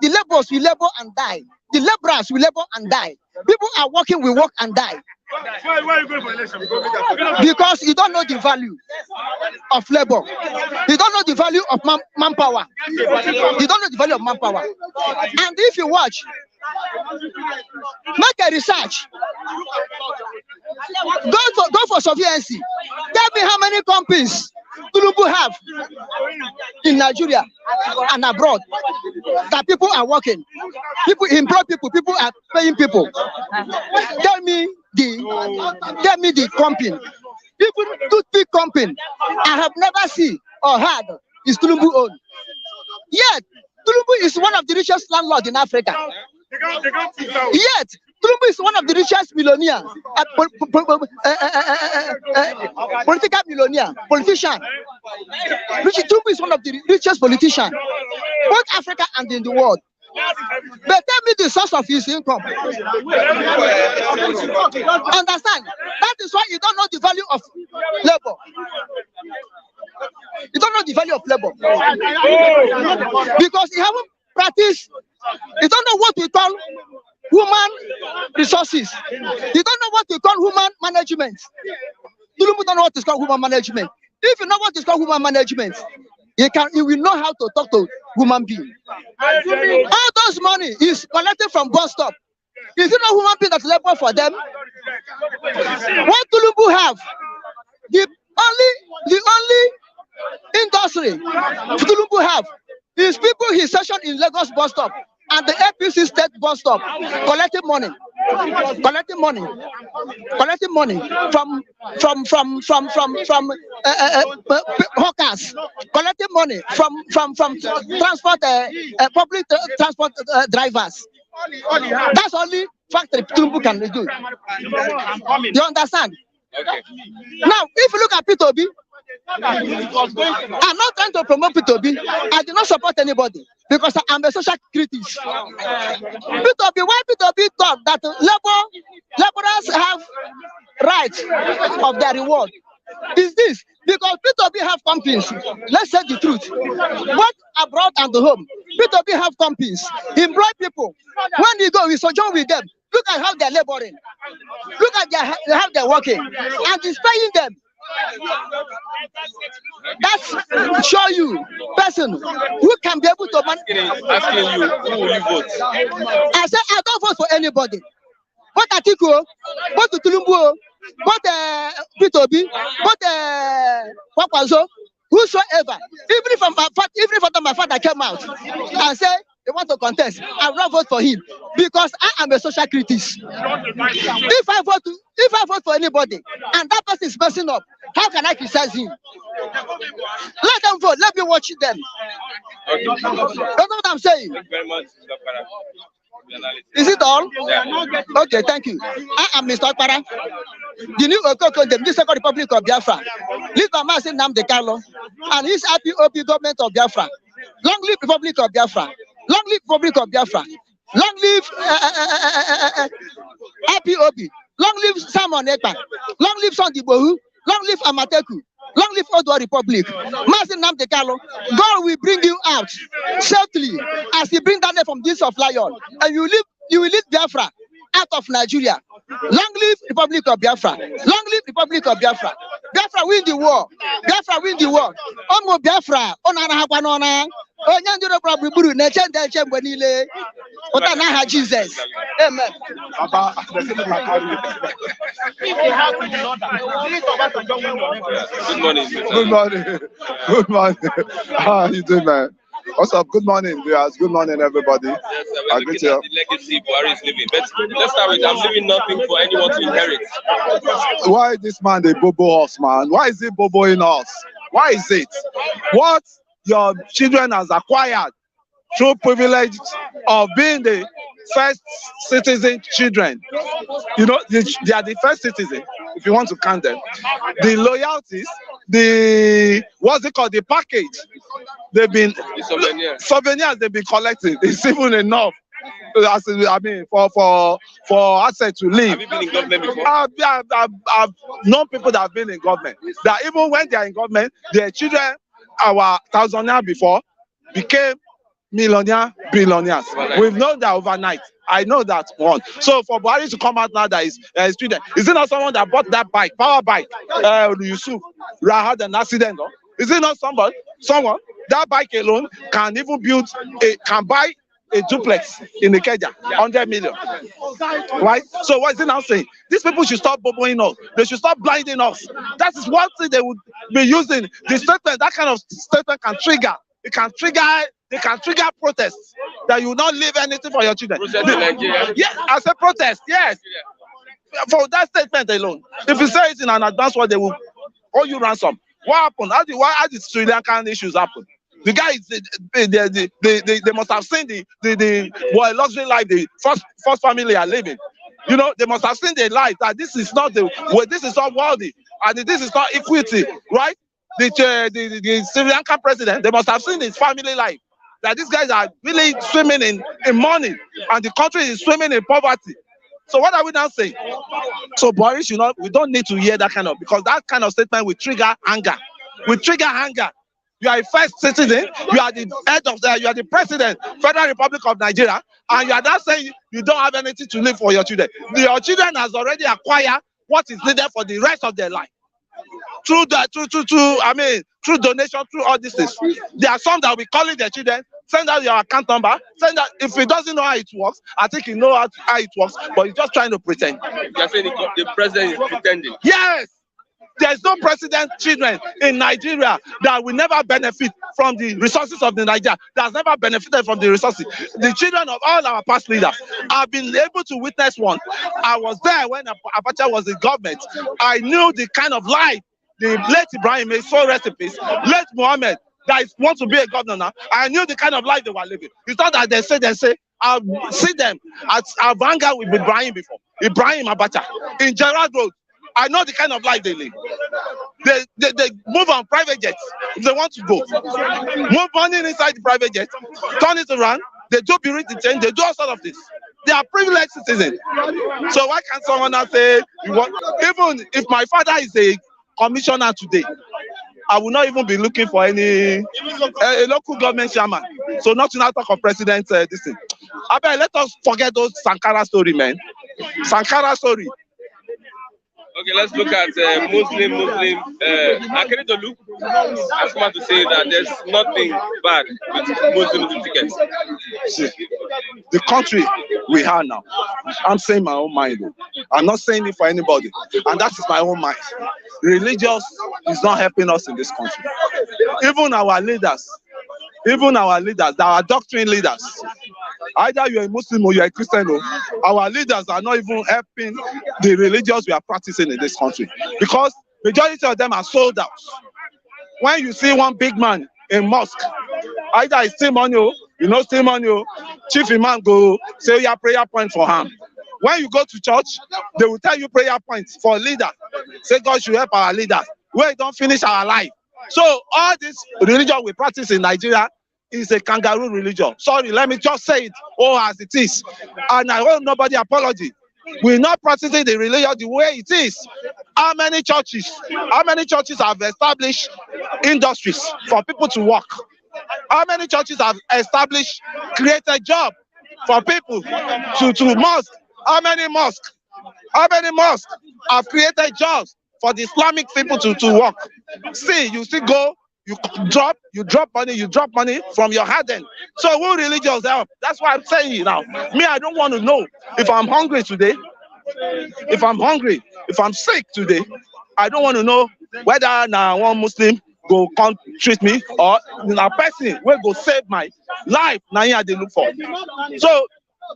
laborers will labor and die. The laborers will labor and die. People are working, will work and die. Why are you going for election? Because you don't know the value of labor. You don't know the value of manpower. You don't know the value of manpower. And if you watch, make a research. Go for surveillance. Tell me how many companies Tinubu have in Nigeria and abroad that people are working. People employ people. People are paying people. Tell me the company. Even toothpick company, I have never seen or heard is Tinubu owned. Yet Tinubu is one of the richest landlords in Africa. Yet Tinubu is one of the richest millionaires, political millionaire, politician. Tinubu is one of the richest politicians, both Africa and in the world. But tell me the source of his income. Understand? That is why you don't know the value of labor. You don't know the value of labor. Because you haven't practiced. You don't know what we call human resources. You don't know what we call human management. You don't know what is called human management. If you know what is called human management, you will know how to talk to human beings. All those money is collected from bus stop. If you know human beings that labor for them, what Tinubu have, the only industry Tinubu have is people he session in Lagos bus stop and the APC state bus stop collecting money from hawkers, collecting money from transport public transport drivers. That's only factory Tinubu can do. You understand? Okay. Now, if you look at P2B, I'm not trying to promote P2B. I do not support anybody because I'm a social critic. P2B, why P2B thought that laborers have rights of their reward? Is this because P2B have companies? Let's say the truth. Both abroad and the home, P2B have companies, employ people. When you go, we sojourn with them. Look at how they're laboring. Look at how they're working, and it's paying them. That's show you person who can be able to asking you, who will you vote? I said I don't vote for anybody. But Atiku, but Tinubu, but P2B, but Kwakwazo, whosoever. Even if my father came out and said they want to contest, I will not vote for him because I am a social critic. If I vote for anybody and that person is messing up, how can I criticize him? Let them vote. Let me watch them. Okay. That's what I'm saying. Thank you very much, Mr. Para. Is it all? Yeah. Okay, thank you. I am Mr. Para. The new Okoko, the Second Republic of Biafra. Lead by Master Nnamdi Kanu and his IPOB government of Biafra. Long live Republic of Biafra. Long live Republic of Biafra. Long live IPOB. Long live Simon Ekpa. Long live Sunday Bohu. Long live Amateku. Long live Odua Republic. Master Nnamdi Kanu, God will bring you out safely as he bring down from this of lion. And you will lead Biafra out of Nigeria. Long live Republic of Biafra. Long live Republic of Biafra. Biafra win the war. Biafra win the war. Omo Biafra. Onana hakwanona. Onyandiro probably buru na chende chembe nile. Otana ha Jesus. Amen. Good morning. Good morning. Good morning. How are you doing, man? What's up? Good morning, viewers. Good morning, everybody. Yes, we're looking at the legacy Buhari is leaving. But let's start with I'm leaving nothing for anyone to inherit. Why this man they bobo us, man? Why is he boboing us? Why is it? What your children has acquired through privilege of being the first citizen children. You know, they are the first citizen, if you want to count them. The loyalties, what's it called, the package, they've been, souvenirs they've been collecting. It's even enough. I mean, for assets to live. Have you been in government before? I've known people that have been in government. That even when they are in government, their children, our thousandaire before, became millionaire, billionaires. We've known that overnight. I know that one. So for Buhari to come out now that is student, is it not someone that bought that bike, power bike, Yusuf, had an accident? No? Is it not someone that bike alone can even can buy a duplex in the Kenya, 100 million, right? So what is it now saying? These people should stop boboing us. They should stop blinding us. That is one thing they would be using. The statement, that kind of statement can trigger. They can trigger protests that you will not leave anything for your children. Yes, as a protest, yes. For that statement alone, if you say it in an advance word, they will owe you ransom. What happened? How did Sri Lankan issues happen? The guy is they must have seen the luxury life the first family are living. You know, they must have seen the life that this is not worthy, and this is not equity, right? The Sri Lankan president, they must have seen his family life. That these guys are really swimming in money, and the country is swimming in poverty. So what are we now saying? So Buhari should not. We don't need to hear that because that kind of statement will trigger anger. You are a first citizen. You are the head of you are the president, Federal Republic of Nigeria, and you are now saying you don't have anything to leave for your children. Your children has already acquired what is needed for the rest of their life. Through donation, through all these things. There are some that will be calling their children, send out your account number, send that. If he doesn't know how it works, I think he knows how it works, but he's just trying to pretend. You're saying the president is pretending? Yes! There's no president children in Nigeria that will never benefit from the resources of the Nigeria, that has never benefited from the resources. The children of all our past leaders have been able to witness one. I was there when Abacha was in government. I knew the kind of life the late Ibrahim made, so recipes, late Mohammed, that wants to be a governor now. I knew the kind of life they were living. It's not that they say, I've seen them I've hung out with Ibrahim before. Ibrahim Abacha in Gerard Road. I know the kind of life they live. They move on private jets if they want to go. Move money inside the private jet, turn it around. They do beauty change. They do all sort of this. They are privileged citizens. So why can't someone now say, even if my father is a commissioner today, I will not even be looking for a local government chairman. So not to now talk of president this thing. I bet let us forget those Sankara story, man. Sankara story. Okay, let's look at Muslim. Akeredolu has come out to say that there's nothing bad with Muslim tickets. See, the country we are now, I'm saying my own mind. I'm not saying it for anybody, and that is my own mind. Religious is not helping us in this country. Even our leaders, our doctrine leaders, either you're a Muslim or you're a Christian, our leaders are not even helping the religions we are practicing in this country, because majority of them are sold out. When you see one big man in mosque, either it's still money, still money, chief imam go say your prayer point for him. When you go to church, they will tell you prayer points for a leader. Say God should help our leaders. We don't finish our life. So all this religion we practice in Nigeria is a kangaroo religion. Sorry, let me just say it as it is. And I want nobody apology. We're not practicing the religion the way it is. How many churches have established industries for people to work? How many churches have created jobs for people to mosque? How many mosques have created jobs for the Islamic people to work? See, you still go, you drop money from your hard end. So who religions help? That's why I'm saying now. Me, I don't want to know if I'm hungry today. If I'm sick today, I don't want to know whether now one Muslim go come treat me or a person will go save my life. Now here they look for. So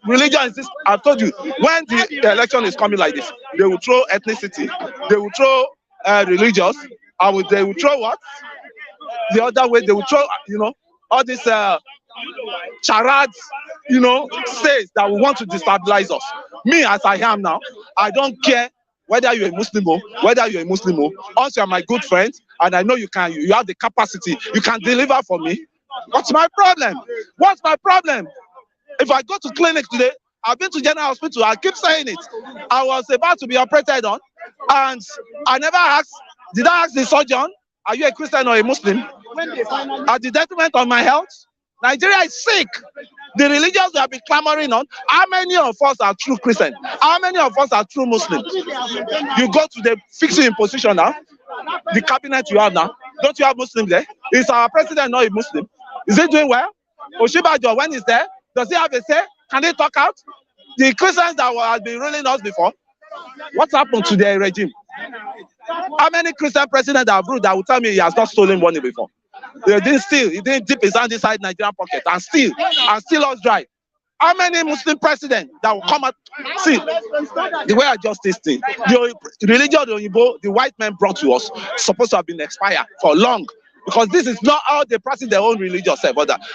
religion is this. I told you, when the election is coming like this, they will throw ethnicity, they will throw religious, they will throw what? The other way, they will throw, all these charades, states that we want to destabilize us. Me, as I am now, I don't care whether you're a Muslim or once you're my good friend, and I know you have the capacity, you can deliver for me. What's my problem? If I go to clinic today, I've been to General Hospital, I keep saying it. I was about to be operated on, and I never asked, did I ask the surgeon, are you a Christian or a Muslim? At the detriment of my health? Nigeria is sick. The religions we have been clamoring on, how many of us are true Christian? How many of us are true Muslims? You go to the fixing in position now, the cabinet you have now, don't you have Muslims there? Is our president not a Muslim? Is he doing well? Oshibajo, when he's there, does he have a say? Can he talk out? The Christians that have been ruling us before, what happened to their regime? How many Christian presidents have ruled that will tell me he has not stolen money before? He didn't steal, he didn't dip his hand inside Nigerian pocket and steal us dry. How many Muslim presidents that will come out? See, the way I just this thing, the religion of the white men brought to us supposed to have been expired for long, because this is not how they practice their own religion.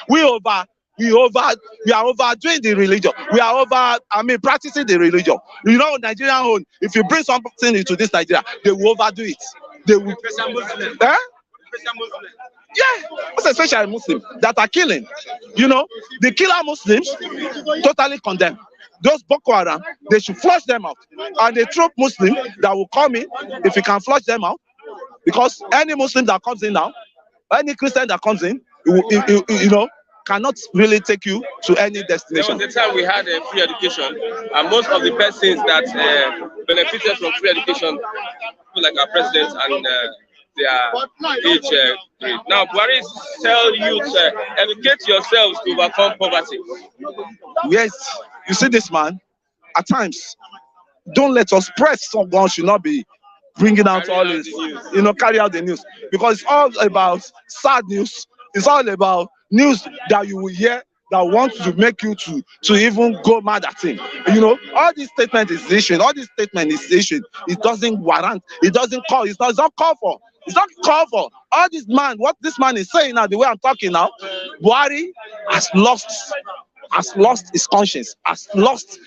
We are overdoing the religion. We are practicing the religion. You know, Nigerian own. If you bring something into this Nigeria, they will overdo it. They will. Yeah, it's especially Muslims that are killing. You know, the killer Muslims totally condemned. Those Boko Haram, they should flush them out. And the troop Muslim that will come in, if you can flush them out, because any Muslim that comes in now, any Christian that comes in, you know, cannot really take you to any destination. There was a time we had free education, and most of the persons that benefited from free education, like our president and their age grade. Now, Buhari tell youth, educate yourselves to overcome poverty. Yes, you see this man, at times, don't let us press someone should not be bringing out all this, you know, carry out the news. Because it's all about sad news. It's all about news that you will hear that want to make you to even go mad at him. You know, all this statement is issued. All this statement is issued. It doesn't warrant. It doesn't call. It's not called for. It's not called for. All this man, what this man is saying now, the way I'm talking now, Buhari has lost his conscience, has lost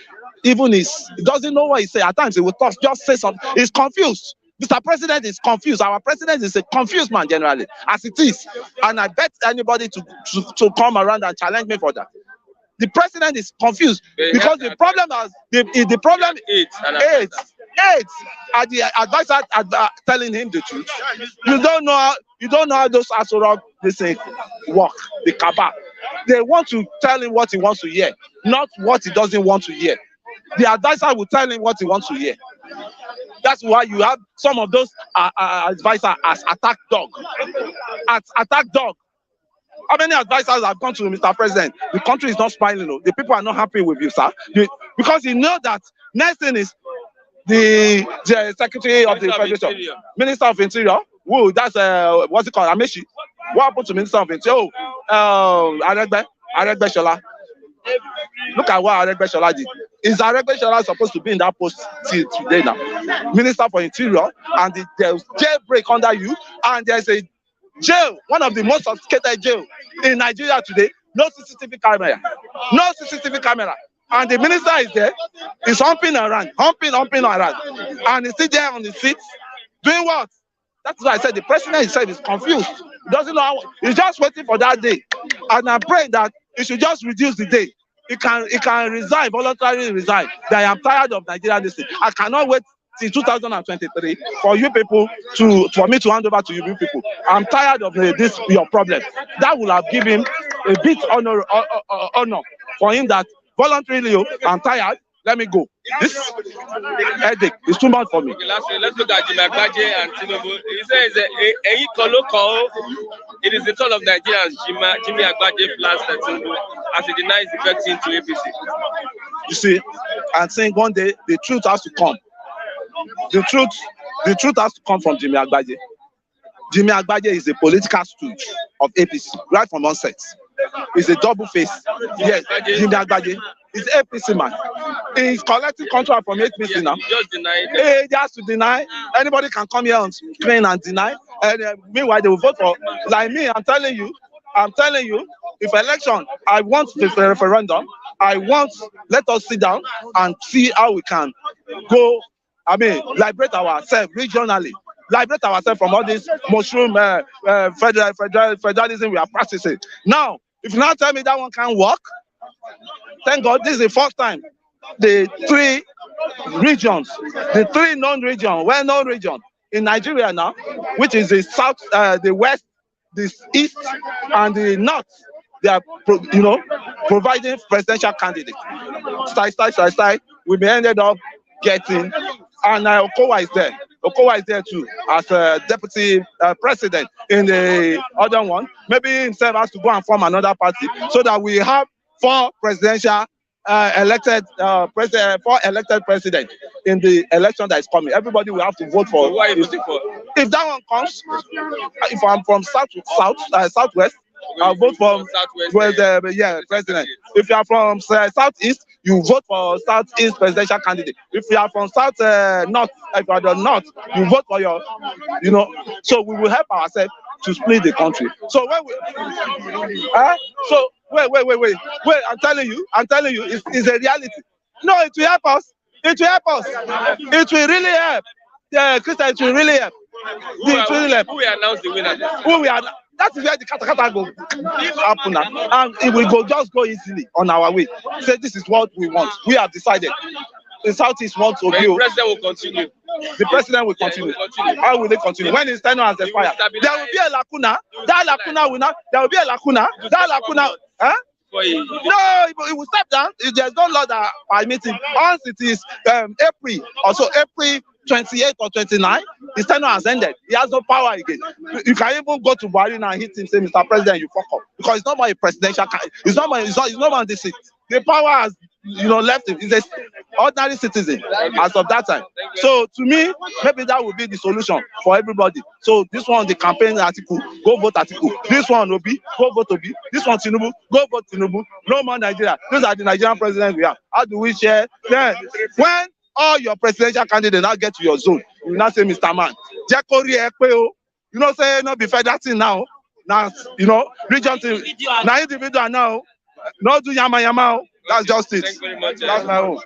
even his. He doesn't know what he say. At times he will talk, just say something. He's confused. Mr. President is confused. Our president is a confused man generally, as it is. And I bet anybody to come around and challenge me for that. The president is confused because the problem is the problem AIDS. And the advisor telling him the truth. You don't know how those Asorok work. The cabal. They want to tell him what he wants to hear, not what he doesn't want to hear. The advisor will tell him what he wants to hear. That's why you have some of those advisors as attack dog. How many advisors have gone to Mr. President? The country is not smiling. The people are not happy with you, sir. Because you know that next thing is the Secretary of the Federation, Minister of Interior. Whoa, that's what's it called? Amechi. What happened to Minister of Interior? Aregbe Shola. Look at what Aregbe Shola did. Is Aregbe Shola supposed to be in that post till today now? Minister for Interior, and there's jailbreak under you, and there's a jail, one of the most sophisticated jail in Nigeria today. No CCTV camera. No CCTV camera. And the minister is there, he's humping around, and he's still there on the seat, doing what? That's why I said the president himself is confused. He doesn't know how, he's just waiting for that day. And I'm praying that he should just reduce the day. He can resign, voluntarily resign. That I am tired of Nigeria this thing. I cannot wait till 2023 for you people for me to hand over to you people. I'm tired of this your problem. That will have given him a bit honor for him that voluntarily, I'm tired, let me go. This headache is too much for me. Okay, lastly, let's look at Jimmy Agbaje and Tinubu. He says it is the turn of Nigerians. Jimmy Agbaje plans that Tinubu as he denies defecting to APC. You see, I'm saying one day the truth has to come. The truth has to come from Jimmy Agbaje. Jimmy Agbaje is a political stooge of APC right from onset. He's a double face. Yes, Jimmy Agbaje is APC man. He's collecting contract from APC now. He just denied. He has to deny. Anybody can come here on screen and deny. And meanwhile, they will vote for. Like me, I'm telling you. If election, I want the referendum. Let us sit down and see how we can go. Liberate ourselves regionally. Liberate ourselves from all this mushroom federalism we are practicing. Now, if you now tell me that one can't work, thank God this is the first time the three regions, the three well-known regions in Nigeria now, which is the south, the west, the east, and the north, they are, providing presidential candidates. Style. We ended up getting, and Okowa is there. Okowa is there too as a deputy president in the other one. Maybe himself has to go and form another party so that we have 4 presidential elected president in the election that is coming. Everybody will have to vote for. Who are you voting for? If that one comes, if I'm from southwest, I'll vote for president. If you are from southeast, you vote for southeast presidential candidate. If you are from north, if you are the north, you vote for your, so we will help ourselves to split the country. So when wait, I'm telling you, it's a reality. No, it will help us. It will really help. Christian, it will really help. Who will announce the winner? That is where the katakata go happen now. And it will just go easily on our way. Say this is what we want. We have decided. The Southeast wants to build. The president will continue. The president will continue. How will they continue? When his tenure has expired, there will be a lacuna. That lacuna will not. There will be a lacuna. That lacuna. Huh? No, it will step down. There's no law that permits it. Once it is April, also April 28 or 29, his tenure has ended. He has no power again. You can even go to Buhari and hit him, say, Mr. President, you fuck up. Because it's not more a presidential, it's not more the seat. The power has, left him. He's an ordinary citizen as of that time. So to me, maybe that would be the solution for everybody. So this one, the campaign article, go vote article. This one, Obi, go vote Obi. This one, Tinubu, go vote Tinubu. No more Nigeria. These are the Nigerian presidents we have. How do we share? Then, when all your presidential candidates now get to your zone, you will not say, Mr. Man, say no be federal thing now. Now, region thing. Now individual now. No do yama. That's just it. Thank you very much. That's my own.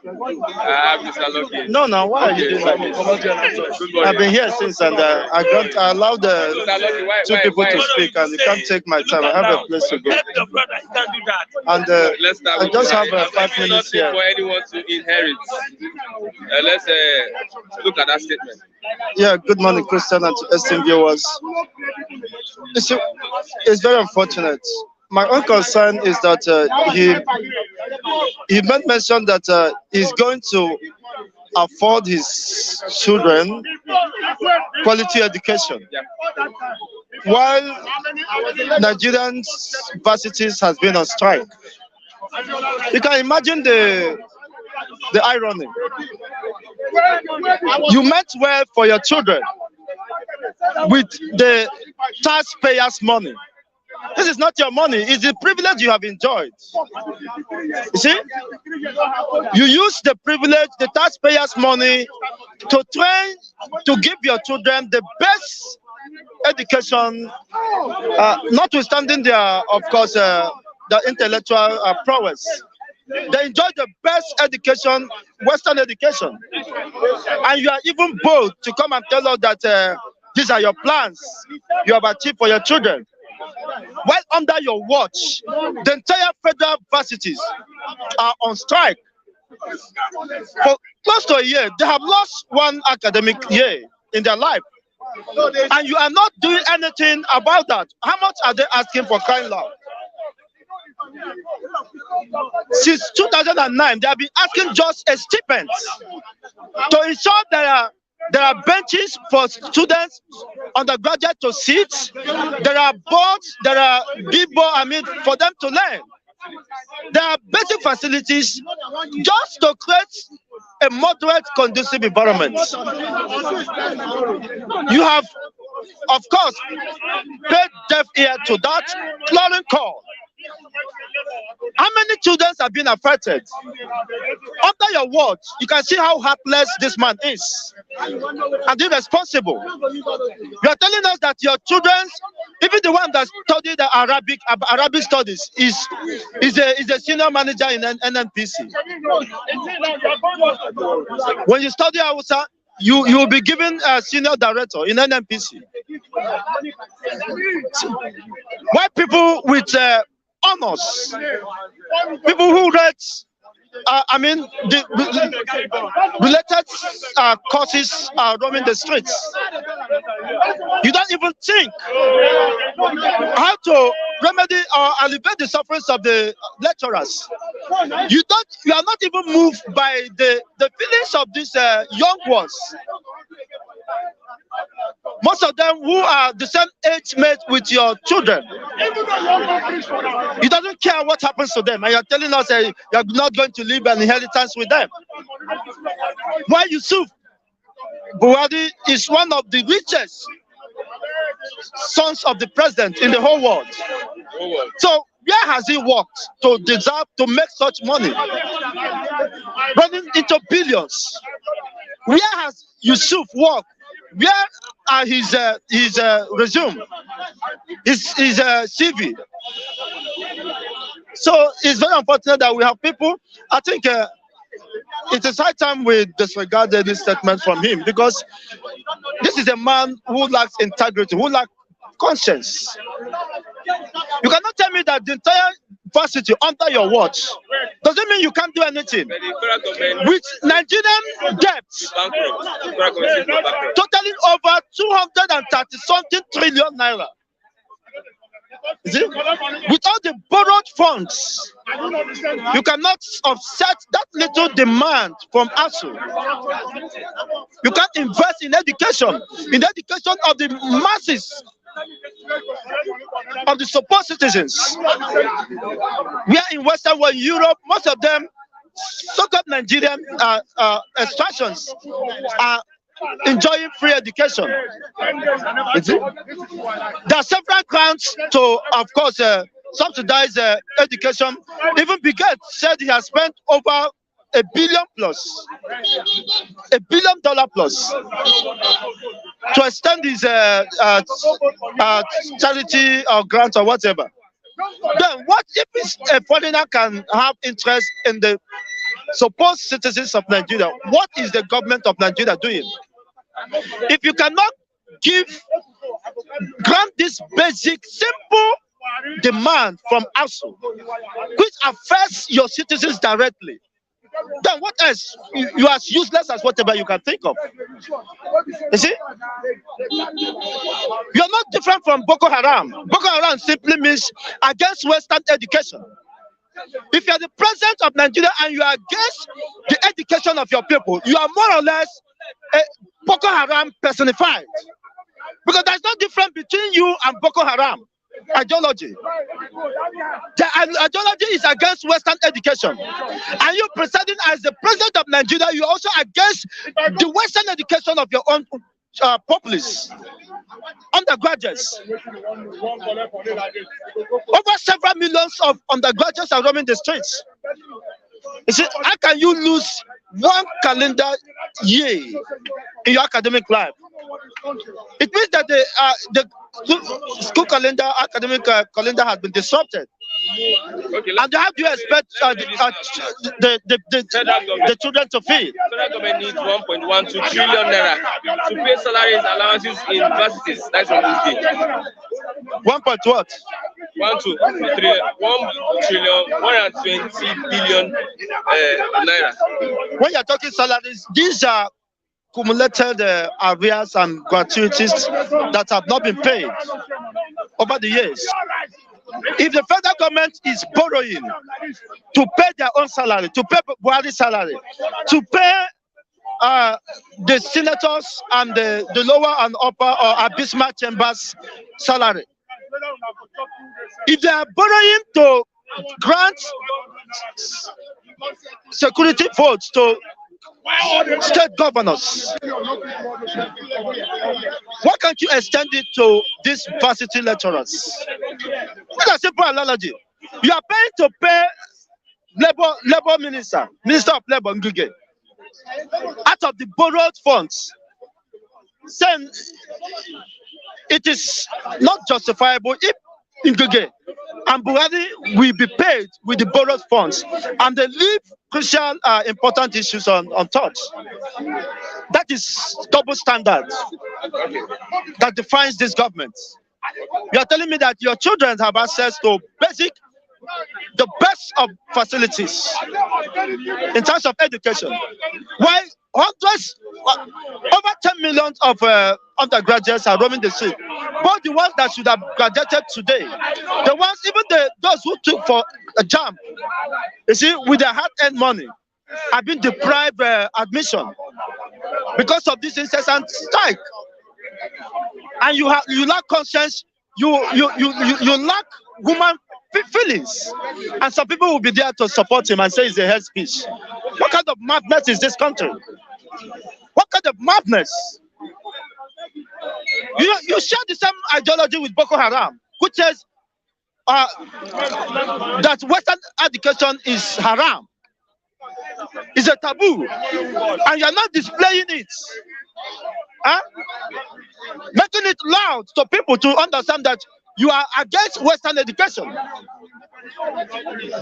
No, why are you doing like this? I've been here since, and I allow the 2 people to speak, and you can't take my time. I have a place to go. And I just have 5 minutes here. For anyone to inherit. Let's look at that statement. Yeah, good morning, Christian, and to esteemed viewers. It's very unfortunate. My own concern is that he made mention that he's going to afford his children quality education. Yeah. While Nigerian universities has been on strike. You can imagine the irony. You meant well for your children with the taxpayers' money. This is not your money, it's the privilege you have enjoyed. You see? You use the privilege, the taxpayers' money, to train, to give your children the best education, notwithstanding their, of course, the intellectual prowess. They enjoy the best education, Western education. And you are even bold to come and tell us that these are your plans you have achieved for your children. While under your watch, the entire federal universities are on strike. For close to a year, they have lost 1 academic year in their life. And you are not doing anything about that. How much are they asking for crying loud? Since 2009, they have been asking just a stipend to ensure there are benches for students, undergraduate to sit. There are boards, there are billboards, for them to learn. There are basic facilities just to create a moderate, conducive environment. You have, of course, paid deaf ear to that clarion call. How many children have been affected? Under your watch, you can see how heartless this man is and irresponsible. You are telling us that your children, even the one that studied the Arabic studies, is a senior manager in NNPC. When you study Hausa, you will be given a senior director in NNPC. Why people with honors, people who read, the related courses are roaming the streets. You don't even think how to remedy or alleviate the sufferings of the lecturers. You are not even moved by the feelings of these young ones. Most of them who are the same age mate with your children. You doesn't care what happens to them, and you're telling us you're not going to leave an inheritance with them. Why Yusuf Buhari is one of the richest sons of the president in the whole world. So where has he worked to deserve to make such money? Running into billions. Where has Yusuf worked? Where are his resume, his CV? So it's very unfortunate that we have people. I think it is high time we disregard any statement from him, because this is a man who lacks integrity, who lacks conscience. You cannot tell me that the entire varsity under your watch doesn't mean you can't do anything. With Nigerian debts totaling over 230-something trillion naira. See? With all the borrowed funds, you cannot offset that little demand from ASU. You can't invest in education of the masses, of the support citizens. We are in Western world, Europe, most of them, so-called Nigerian extractions are enjoying free education. There are several grants to, of course, subsidize education. Even Bill Gates said he has spent over $1 billion plus, $1 billion plus, to extend his charity or grant or whatever. Then what if a foreigner can have interest in the supposed citizens of Nigeria? What is the government of Nigeria doing? If you cannot grant this basic, simple demand from ASU, which affects your citizens directly, then what else? You are as useless as whatever you can think of. You see? You're not different from Boko Haram. Boko Haram simply means against Western education. If you are the president of Nigeria and you are against the education of your people, you are more or less a Boko Haram personified. Because there's no difference between you and Boko Haram ideology. The ideology is against Western education. And you presiding as the president of Nigeria, you're also against the Western education of your own populace, undergraduates. Over several millions of undergraduates are roaming the streets. You see, how can you lose one calendar year in your academic life? It means that the school calendar, academic calendar has been disrupted. Okay, and how do you expect the children to feed? Federal government needs 1.12 trillion naira to pay salaries, allowances in universities. That's what this did. 1 point what? 1 trillion, 120 billion naira. When you're talking salaries, these are cumulated arrears and gratuities that have not been paid over the years. If the federal government is borrowing to pay their own salary, to pay Buhari's salary, to pay the senators and the lower and upper or abysmal chambers salary, if they are borrowing to grant security votes to state governors, why can't you extend it to these varsity lecturers? It's a simple analogy. You are paying to pay labor minister of labor Nguge out of the borrowed funds, saying it is not justifiable if Nguge and Buhari will be paid with the borrowed funds, and they leave crucial, important issues untouched. That is double standard that defines this government. You are telling me that your children have access to the best of facilities in terms of education, while hundreds, over 10 million of undergraduates are roaming the street. Both the ones that should have graduated today, the ones, even those who took for a jam, you see, with their hard-earned money, have been deprived admission because of this incessant strike. And you lack conscience, you lack human feelings, and some people will be there to support him and say it's a hate speech. What kind of madness is this country? What kind of madness? You share the same ideology with Boko Haram, which says that Western education is haram, is a taboo, and you are not displaying it, making it loud so people to understand that you are against Western education.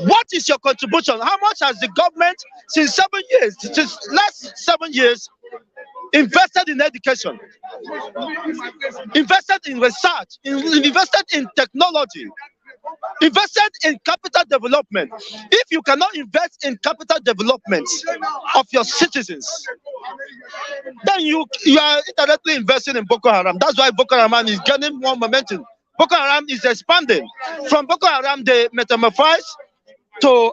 What is your contribution? How much has the government since last 7 years, invested in education, invested in research, invested in technology, invested in capital development? If you cannot invest in capital development of your citizens, then you are indirectly investing in Boko Haram. That's why Boko Haram is gaining more momentum. Boko Haram is expanding. From Boko Haram, they metamorphose to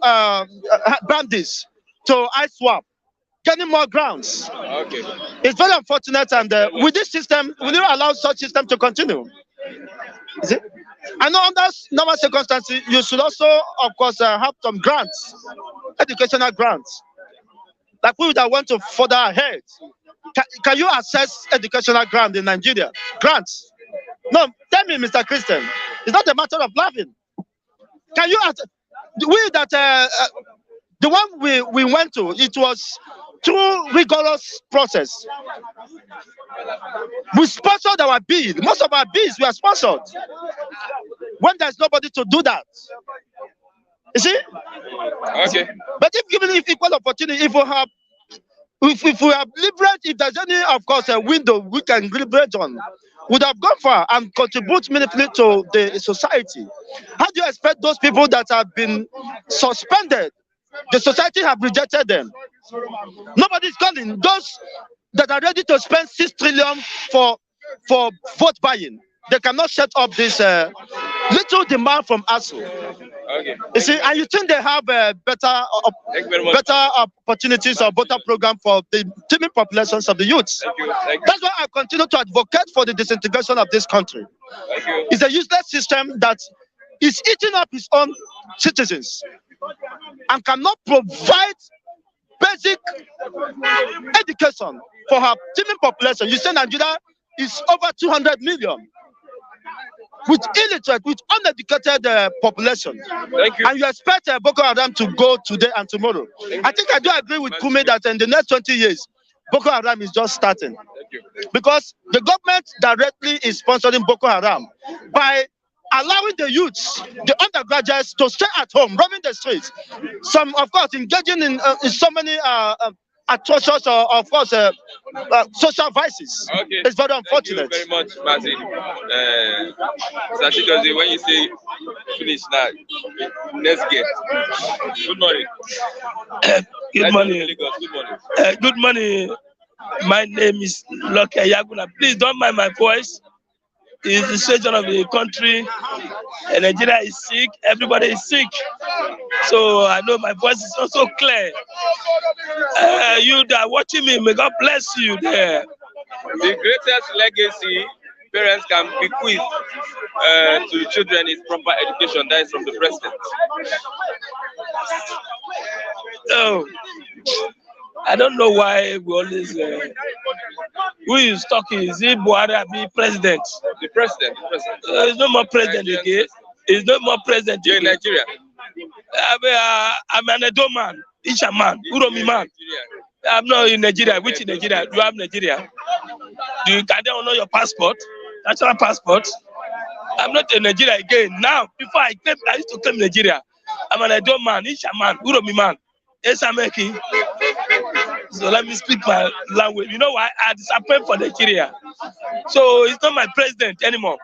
bandits, to ISWAP, getting more grounds. Okay. It's very unfortunate, and with this system, we will allow such system to continue. Is it? I know under normal circumstances, you should also, of course, have some grants, educational grants. Like we that want to further ahead. Can you access educational grant in Nigeria? Grants? No, tell me, Mr. Christian. It's not a matter of laughing. Can you the one we went to, it was through rigorous process. We sponsored our bid. Most of our bids were sponsored. When there's nobody to do that. You see? Okay. But if given equal opportunity, if we have leverage, if there's any, of course, a window we can leverage on, would have gone far and contribute meaningfully to the society. How do you expect those people that have been suspended? The society have rejected them. Nobody's calling. Those that are ready to spend 6 trillion for vote buying, they cannot shut up this little demand from ASU. Okay. You see, and you think they have better opportunities or better program for the teeming populations of the youths. Thank you. That's why I continue to advocate for the disintegration of this country. Thank you. It's a useless system that is eating up its own citizens and cannot provide basic education for her teeming population. You say Nigeria is over 200 million. With illiterate, with uneducated population. Thank you. And you expect Boko Haram to go today and tomorrow. I think I do agree with Kumi that in the next 20 years, Boko Haram is just starting. Thank you. Because the government directly is sponsoring Boko Haram by allowing the youths, the undergraduates, to stay at home, roaming the streets. Some, of course, engaging in so many atrocious or, of course, social vices. Okay. It's very unfortunate. Thank you very much, Mazi. Because when you say finish now, let's get. Good morning. Good morning. Lagos. Good morning. Good morning. My name is Loke Yaguna. Please don't mind my voice. It's the situation of the country. Nigeria is sick. Everybody is sick. So I know my voice is not so clear. You that are watching me, may God bless you there. The greatest legacy parents can bequeath to children is proper education. That is from the president. Oh, I don't know why we always. Who is talking? Is it Buhari be president? The president. There's no more president again. There's no more president You're in again. Nigeria. I'm an Edo man, Isha man, Uromi man. I'm not in Nigeria. Which in Nigeria? Do you have Nigeria? Can they honor your passport? National passport? I'm not in Nigeria again. Now, before I used to claim Nigeria. I'm an Edo man, Isha man, Uromi man. Esameki. So let me speak my language. You know why? I disappoint for Nigeria. So it's not my president anymore.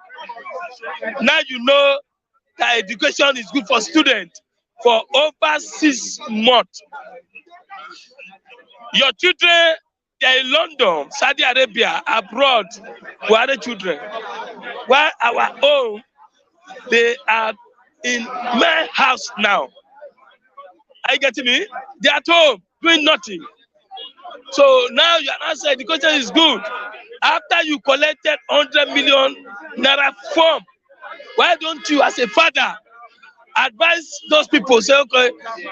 Now you know that education is good for students for over 6 months. Your children they're in London, Saudi Arabia, abroad, who are the children. While our own, they are in my house now. Are you getting me? They're at home, doing nothing. So now you are not saying education is good. After you collected 100 million naira form, why don't you, as a father, advise those people, say, okay,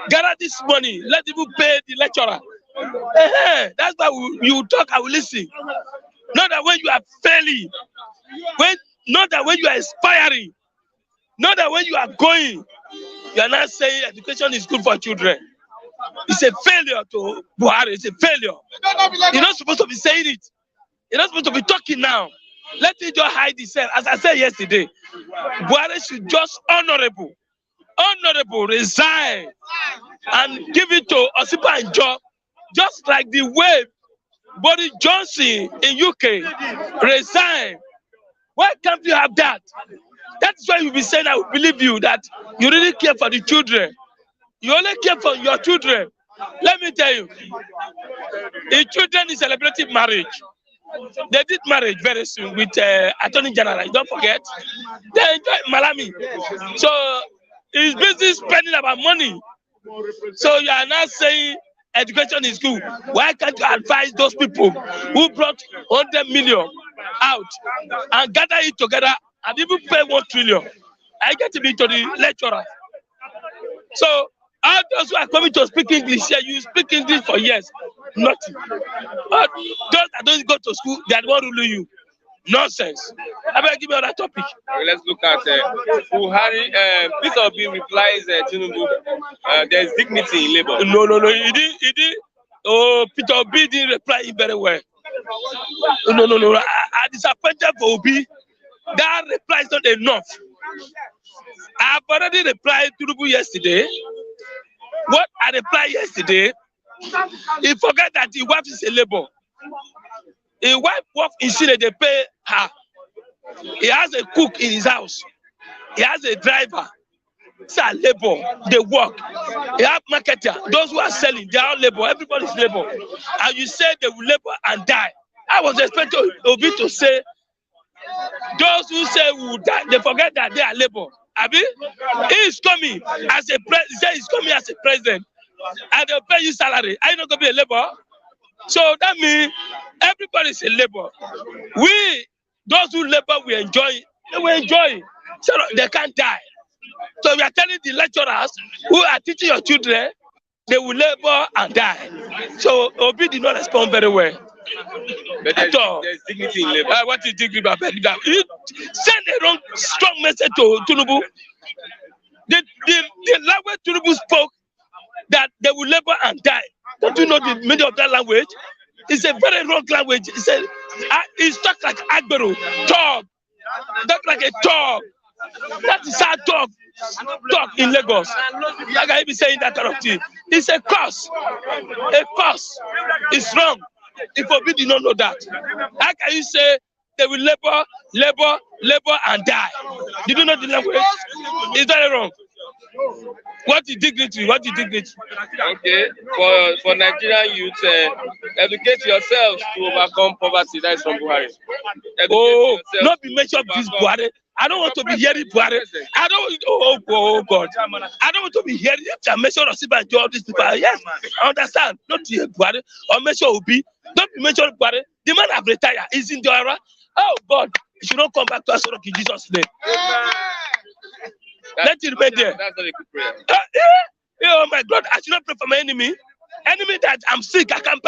gather this money, let people pay the lecturer. That's why you talk, I will listen. Not that when you are failing, not that when you are expiring, not that when you are going, you are not saying education is good for children. It's a failure to Buhari. It's a failure. You're not supposed to be saying it. You're not supposed to be talking now. Let it just hide itself. As I said yesterday, Buhari should just honorable resign and give it to Osipa and Joe, just like the way Boris Johnson in UK resign. Why can't you have that? That's why you'll be saying, I will believe you, that you really care for the children. You only care for your children. Let me tell you, the children is celebrating marriage. They did marriage very soon with Attorney General. Don't forget. They enjoy Malami. So he's busy spending about money. So you are not saying education is good. Why can't you advise those people who brought 100 million out and gather it together and even pay 1 trillion? I get to be to the lecturer. So all those who are coming to speak English here, you speak English for years, nothing. But those that don't go to school, they are the one ruling you. Nonsense. I better give me another topic. Let's look at Buhari. Peace Obi replies Tinubu. There's dignity in labor. No. He did. Oh, Peter Obi didn't reply him very well. No. I disappointed for Obi. That reply is not enough. I've already replied to Tinubu yesterday. What I replied yesterday, he forgot that his wife is a labor. His wife works in Chile, they pay her. He has a cook in his house. He has a driver. It's a labor. They work. He have marketer. Those who are selling, they are labor. Everybody's labor. And you say they will labor and die. I was expecting Obi to say, those who say we will die, they forget that they are labor. Abi, he is coming as a president. He's coming as a president, and they'll pay you salary. Are you not going to be a labor? So that means everybody is a labor. We, those who labor, we enjoy. They will enjoy. So they can't die. So we are telling the lecturers who are teaching your children, they will labor and die. So Obi did not respond very well. But there's dignity in labor. What is dignity about that? You send a wrong, strong message to Tinubu. The language Tinubu spoke, that they will labor and die. Don't you know the meaning of that language? It's a very wrong language. It's talk like Agbero, dog. Talk like a dog. That is how dog in Lagos. Like I be saying that kind of thing. It's a curse. A curse. It's wrong. If Obi did not know that, how can you say they will labor and die? Did you know the language? Is that wrong? What is dignity? What is dignity? Okay, for Nigerian youth, educate yourselves to overcome poverty. That is from Buhari. Not be mentioned this Buhari. I don't want to be hearing Buhari. I don't. Oh God. I don't want to be hearing a mention of Osipa and all these people. Yes, I understand. Not to hear Buhari or mention Obi. Don't be mentioned Buhari. The man have retired. He's in the era. Oh God, he should not come back to us in Jesus' name. Let it remain there. That's not a good prayer. Oh my God, I should not pray for my enemy. Enemy that I'm sick, I can't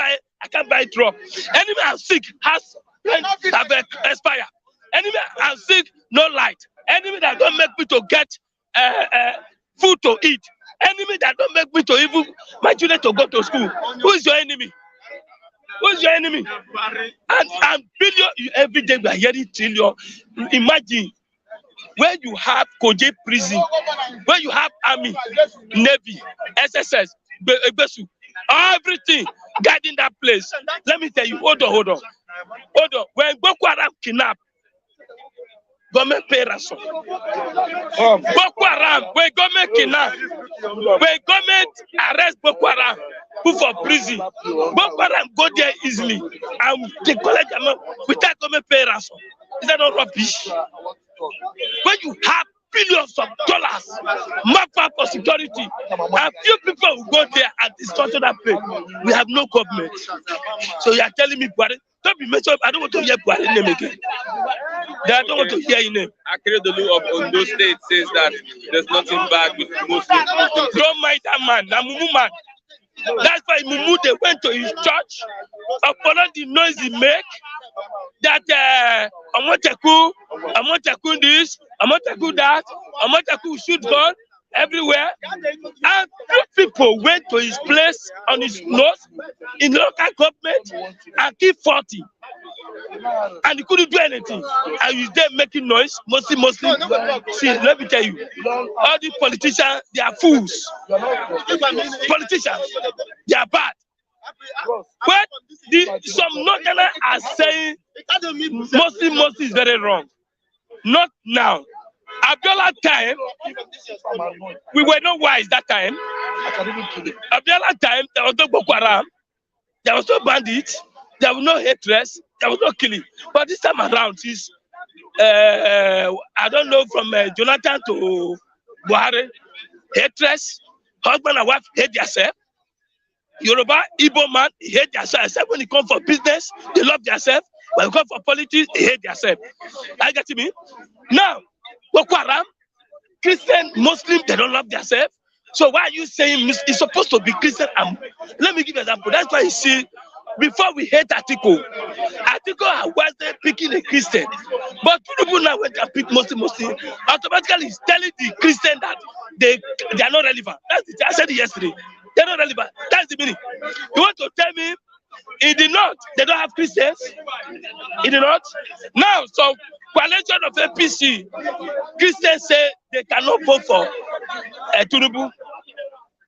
buy drug. Enemy I'm sick has expired. Enemy I'm sick, no light. Enemy that don't make me to get food to eat. Enemy that don't make me to even my children to go to school. Who is your enemy? Who is your enemy? And billion every day we are hearing trillion. Imagine where you have Koje prison, where you have army, navy, SSS, Besu, everything guarding that place. Let me tell you, hold on. When Boko Haram kidnap, government pay ransom. Boko Haram, when government kidnap, when government arrest Boko Haram, put for prison. Boko Haram go there easily and they collect amount without government pay ransom. Is that not rubbish? When you have billions of dollars mapped out for security, and few people will go there and discuss that pay. We have no government. So you are telling me, Buhari, don't be mentioned. I don't want to hear Buhari name again. I don't want to hear his name. Akeredolu of Ondo State says that there's nothing bad with Muslims. Don't mind that man. Na Mumu man. That's why Mumu, they went to his church, upon the noise he make, that I want to cool this, I want to cool that, I want to cool shoot gun everywhere. And few people went to his place on his nose in local government and keep 40. And he couldn't do anything. And he's there making noise, mostly. See, let me tell you, all the politicians, they are fools. Politicians, they are bad. But some northerners are saying mostly is very wrong. Not now. Abiola time, we were not wise that time. Abiola time, there was no Boko Haram, there was no bandits, there was no hatred, there was no killing. But this time around, I don't know, from Jonathan to Buhari, hatred, husband and wife hate themselves. Yoruba, Igbo man, hate themselves. Except when it comes for business, they love themselves. When it comes for politics, they hate themselves. I get me? Now, Boko Haram, Christian, Muslim, they don't love themselves. So why are you saying it's supposed to be Christian? Let me give you an example. That's why you see, before we hate Atiku was there picking a Christian. But people now went and pick Muslim, automatically it's telling the Christian that they are not relevant. That's it. I said it yesterday. They're not relevant. That's the meaning. You want to tell me in the north they don't have Christians? In the north? Now, so coalition of APC, Christians say they cannot vote for Tinubu.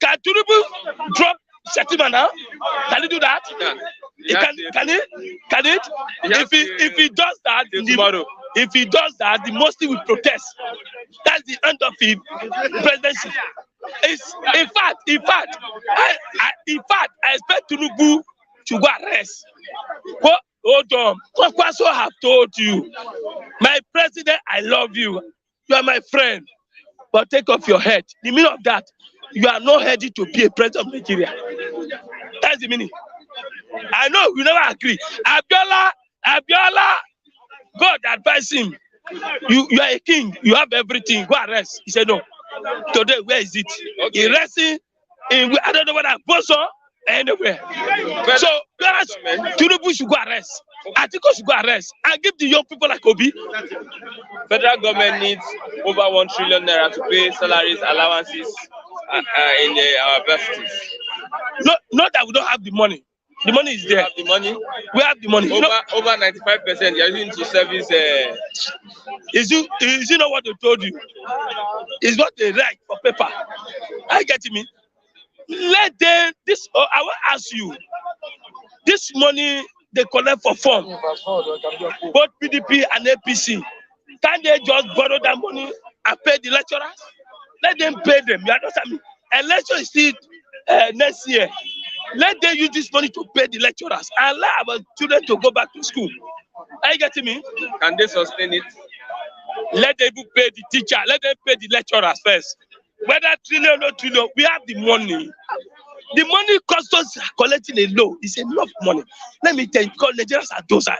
Can Tinubu drop Shetima now? Can he do that? Can it? If he does that, if he does that, the mostly will protest. That's the end of the presidency. In fact, I expect Tinubu to go arrest. Hold on. Kwakwaso have told you, my president, I love you. You are my friend. But take off your head. The meaning of that, you are not ready to be a president of Nigeria. That's the meaning. I know we never agree. Abiola, God advise him. You are a king. You have everything. Go arrest. He said no. Today, where is it? Okay. He resting in, I don't know whether Boso anywhere. So Tinubu should go arrest. Atiku should go arrest and give the young people like Obi. Federal government needs over 1 trillion naira to pay salaries, allowances in our universities. Not that we don't have the money. The money is there. We have the money. We have the money. Over 95% you're using to service. Is you know what they told you? It's what they write for paper. I get me. Let them this. I will ask you. This money they collect for fund, both PDP and APC. Can they just borrow that money and pay the lecturers? Let them pay them. You understand me? Election is still next year. Let them use this money to pay the lecturers and allow our children to go back to school. Are you getting me? Can they sustain it? Let them pay the teacher. Let them pay the lecturers first. Whether trillion or no trillion, we have the money. The money cost us collecting a loan. It's enough money. Let me tell you, because Nigerians are docile.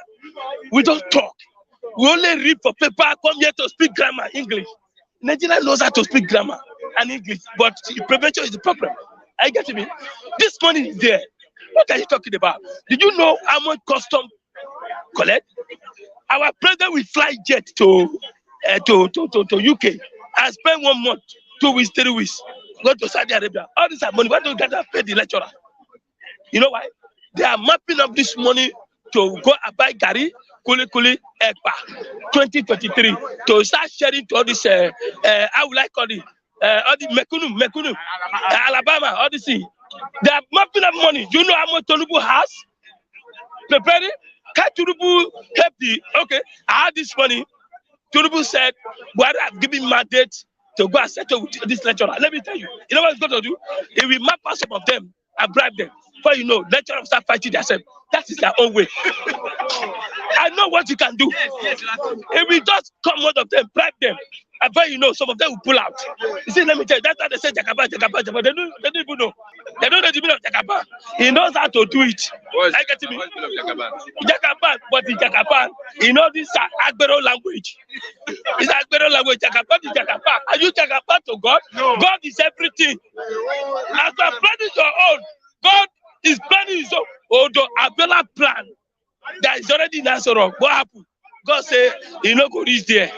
We don't talk. We only read for paper, come here to speak grammar, English. Nigeria knows how to speak grammar and English, but prevention is the problem. Are you getting me? This money is there. What are you talking about? Did you know how much custom collect? Our president will fly jet to UK and spend 1 month, 2 weeks, 3 weeks, go to Saudi Arabia. All this are money. Why don't you get pay the lecturer? You know why? They are mapping up this money to go and buy Gary, Kuli, Ekpa, 2023 to start sharing to all this. How would I call it? All the Mekunu, Alabama, all this thing. They are mapping up money. Do you know how much Tinubu has? Preparing? Can Tinubu help okay, I have this money. Tinubu said, Buhari have given mandate to go and settle with this lecturer. Let me tell you, you know what he's going to do? He will map out some of them and bribe them. Before you know, lecturers start fighting themselves. That is their own way. I know what you can do. If we just come one of them, bribe them, I bet you know some of them will pull out. You see, let me tell you, that's how they say Jakaba. They don't even know. They don't know the meaning of Jakaba. He knows how to do it. I get me. Jakaba, but in Jakaba, you know this Agbero language. It's Agbero language. Jakaba is Jakaba. Are you Jakaba to God? No. God is everything. As you are planning your own, God is planning his own. Although Abela plan that is already in Asoro, what happened? God say he no go reach there.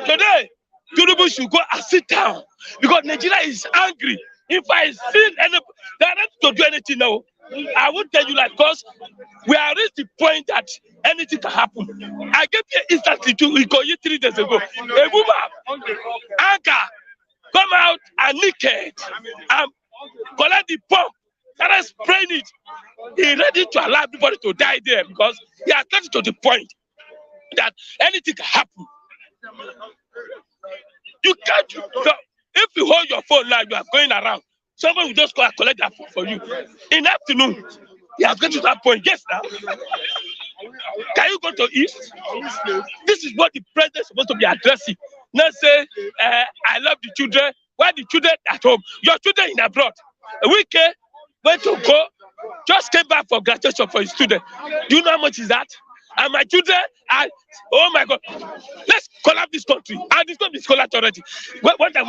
Today, Tinubu should go and sit down because Nigeria is angry. If I see any, they are ready to do anything now. I would tell you that because we are reached the point that anything can happen. I gave you instantly to Ikoyi 3 days ago. A woman, Anka, come out and naked and collect the pump. Started spraying it. He ready to allow everybody to die there because he has gotten to the point that anything can happen. You can't. If you hold your phone now, you are going around. Someone will just go and collect that phone for you. In the afternoon, he has gotten to that point. Yes, now. Can you go to East? This is what the president is supposed to be addressing. Not say, I love the children. Why the children at home? Your children in abroad. A week went to go, just came back for graduation for his student. Do you know how much is that? And my children are, oh my God, let's collapse this country. And this country is collapsed already. What are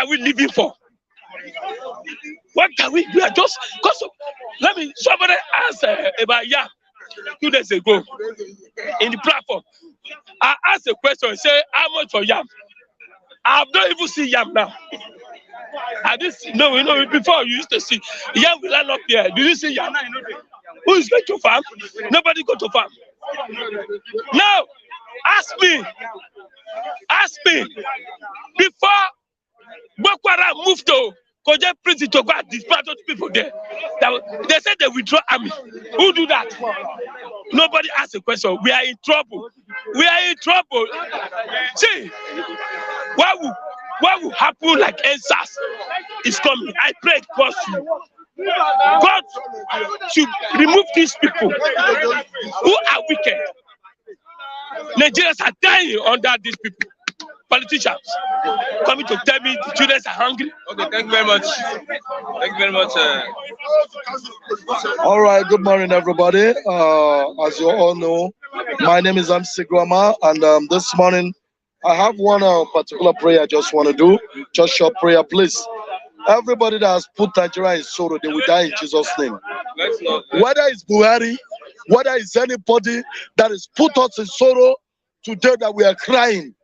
we living for? What are we are just, because somebody asked about yam 2 days ago in the platform. I asked a question, say, how much for yam? I have not even seen yam now. Before you used to see yam will land up here. Do you see yam? Who is going to farm? Nobody go to farm. Now, ask me, before Boko Haram moved to Koje prison to go and dispatch those people there, they said they withdraw army. Who do that? Nobody asked a question. We are in trouble. See, what will happen like NSAS is coming. I pray God should remove these people who are wicked. Nigerians are dying under these people. Politicians coming to tell me the children are hungry. Okay, thank you very much. All right, good morning, everybody. As you all know, my name is MC Grama, and this morning I have one particular prayer I just want to do. Just short prayer, please. Everybody that has put Nigeria in sorrow, they will die in Jesus' name. Whether it's Buhari, whether it's anybody that has put us in sorrow today that we are crying,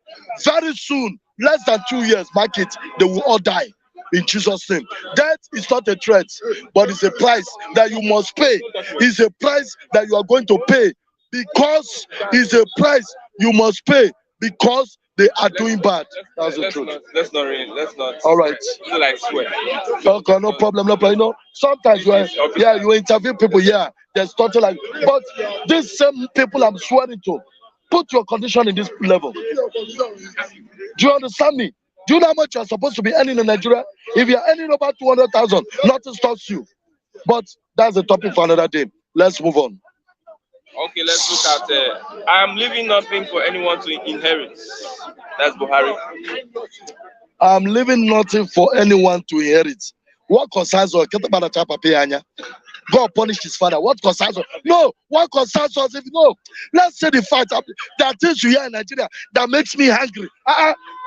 very soon, less than 2 years, mark it, they will all die in Jesus' name. Death is not a threat, but it's a price that you must pay. It's a price that you are going to pay because it's a price you must pay because they are doing bad. That's the truth. Let's not. All right. Like swear. Okay, no problem. You know, sometimes you interview people. Yeah, there's something like. But these same people I'm swearing to, put your condition in this level. Do you understand me? Do you know how much you're supposed to be earning in Nigeria? If you're earning over 200,000, nothing stops you. But that's a topic for another day. Let's move on. Okay, let's look at I'm leaving nothing for anyone to inherit. That's Buhari. I'm leaving nothing for anyone to inherit. What concerns us? God punished his father. What concerns us? No. What concerns us? If no, let's say the fact that there are things you hear in Nigeria that makes me angry.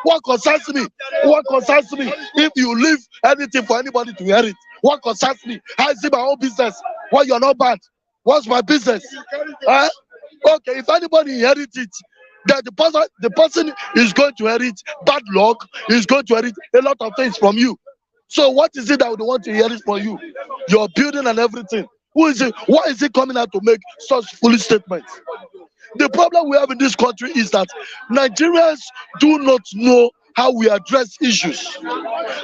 What concerns me? What concerns me? If you leave anything for anybody to inherit, what concerns me? How is it my own business? Why you're not bad? What's my business? Okay, if anybody inherits it, then the person is going to inherit bad luck, is going to inherit a lot of things from you. So what is it that would want to inherit from you? Your building and everything. Who is it? Why is it coming out to make such foolish statements? The problem we have in this country is that Nigerians do not know how we address issues.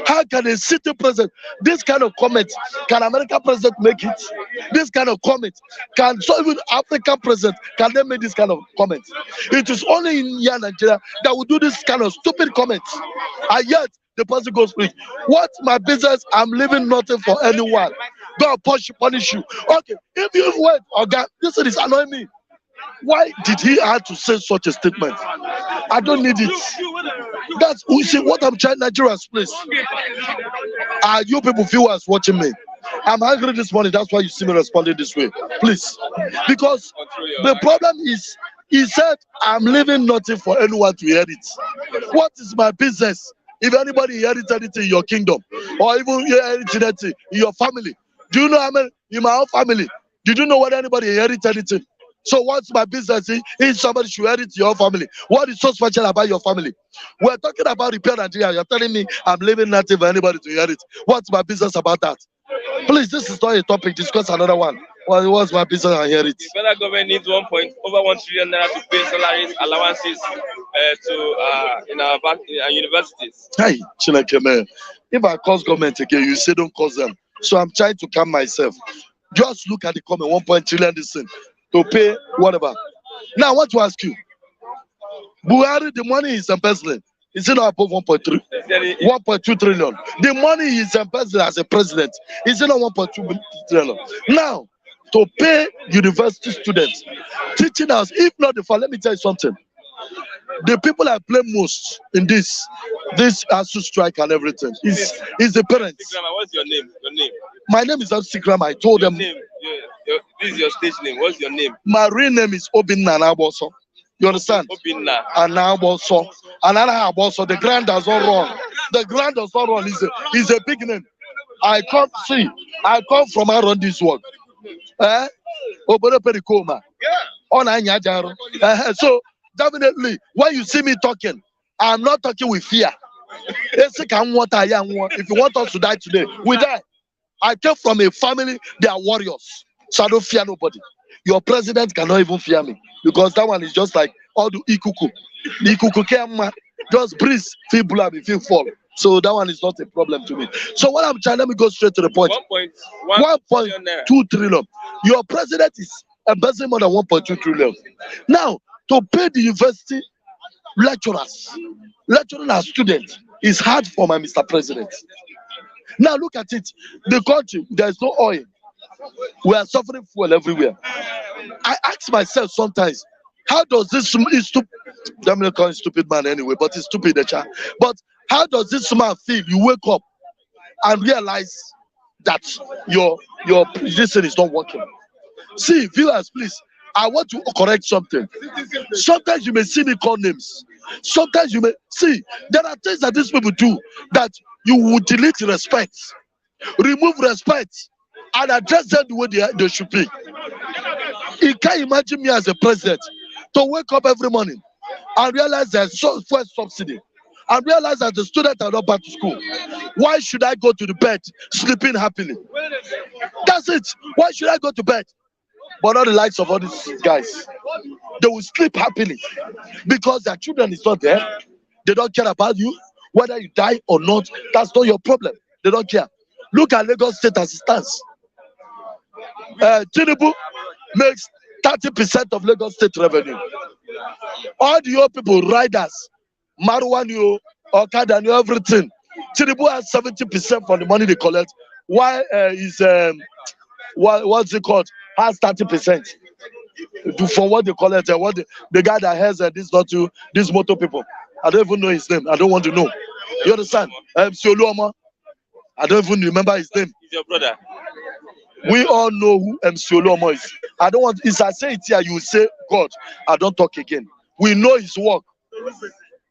How can a city president, this kind of comment, can American president make it? This kind of comment, can so even African president, can they make this kind of comment? It is only in here Nigeria that we do this kind of stupid comments. And yet, the person goes, what my business, I'm leaving nothing for anyone. God punish you. Okay, if you wait, okay, this is annoying me. Why did he have to say such a statement? I don't need it. That's we see what I'm trying, Nigerians, please. You people viewers watching me. I'm angry this morning. That's why you see me responding this way. Please. Because the problem is, he said, I'm leaving nothing for anyone to inherit. What is my business if anybody inherits anything in your kingdom? Or even inherits anything in your family? Do you know how many in my own family? Did you know whether anybody inherits anything? So what's my business if somebody should inherit your family? What is so special about your family? We're talking about repair Nigeria. You're telling me I'm leaving nothing for anybody to inherit. What's my business about that? Please, this is not a topic. Discuss another one. What's my business? I hear it. The federal government needs over 1 trillion naira to pay salaries, allowances in our universities. Hey, Chineke, man. If I cause government again, you say don't cause them. So I'm trying to calm myself. Just look at the comment, 1 trillion this thing to pay whatever. Now I want to ask you, Buhari, the money is embezzling. Is it not above 1.3? 1.2 trillion. The money is embezzling as a president. Is it not 1.2 trillion? Now, to pay university students, teaching us, if not the fall, let me tell you something. The people I blame most in this ASU strike and everything is the parents. What's your name? Your name? My name is Sigram. I told them. Name. This is your stage name. What's your name? My real name is Obinna Naboso. You understand? Obinna. Anaboso. Anaboso. The ground does not run. The ground does not run. Is a big name. I come from around this world. Obodo yeah. So definitely, when you see me talking, I'm not talking with fear. If you want us to die today, we die. I came from a family, they are warriors. So I don't fear nobody. Your president cannot even fear me. Because that one is just like all the ikuku. The ikuku just breathe, feel blow, feel fall. So that one is not a problem to me. So what I'm trying, let me go straight to the point. 1.2 trillion. Your president is embezzling more than 1.2 trillion. Now, to pay the university lecturing our students is hard for my Mr. President. Now look at it. The country, there's no oil. We are suffering fuel everywhere. I ask myself sometimes, how does this stupid, I'm not calling stupid man anyway, but he's stupid, the child. But how does this man feel? You wake up and realize that your this thing is not working. See, viewers, please, I want to correct something. Sometimes you may see me call names. Sometimes you may see there are things that these people do that you would delete respect, remove respect, and address them the way they should be. You can't imagine me as a president to wake up every morning and realize there's first subsidy and realize that the students are not back to school. Why should I go to the bed sleeping happily? That's it. Why should I go to bed? But not the likes of all these guys. They will sleep happily because their children is not there. They don't care about you. Whether you die or not, that's not your problem. They don't care. Look at Lagos State as it stands. Tinubu makes 30% of Lagos State revenue. All the old people, riders, Marwan, Okada, everything. Tinubu has 70% from the money they collect. Why what's it called? Has 30% from what they collect. The guy that has these motor people. I don't even know his name. I don't want to know. You understand? Sioluoma. I don't even remember his name. He's your brother. We all know who Sioluoma is. I don't want. If I say it here, you will say God. I don't talk again. We know his work.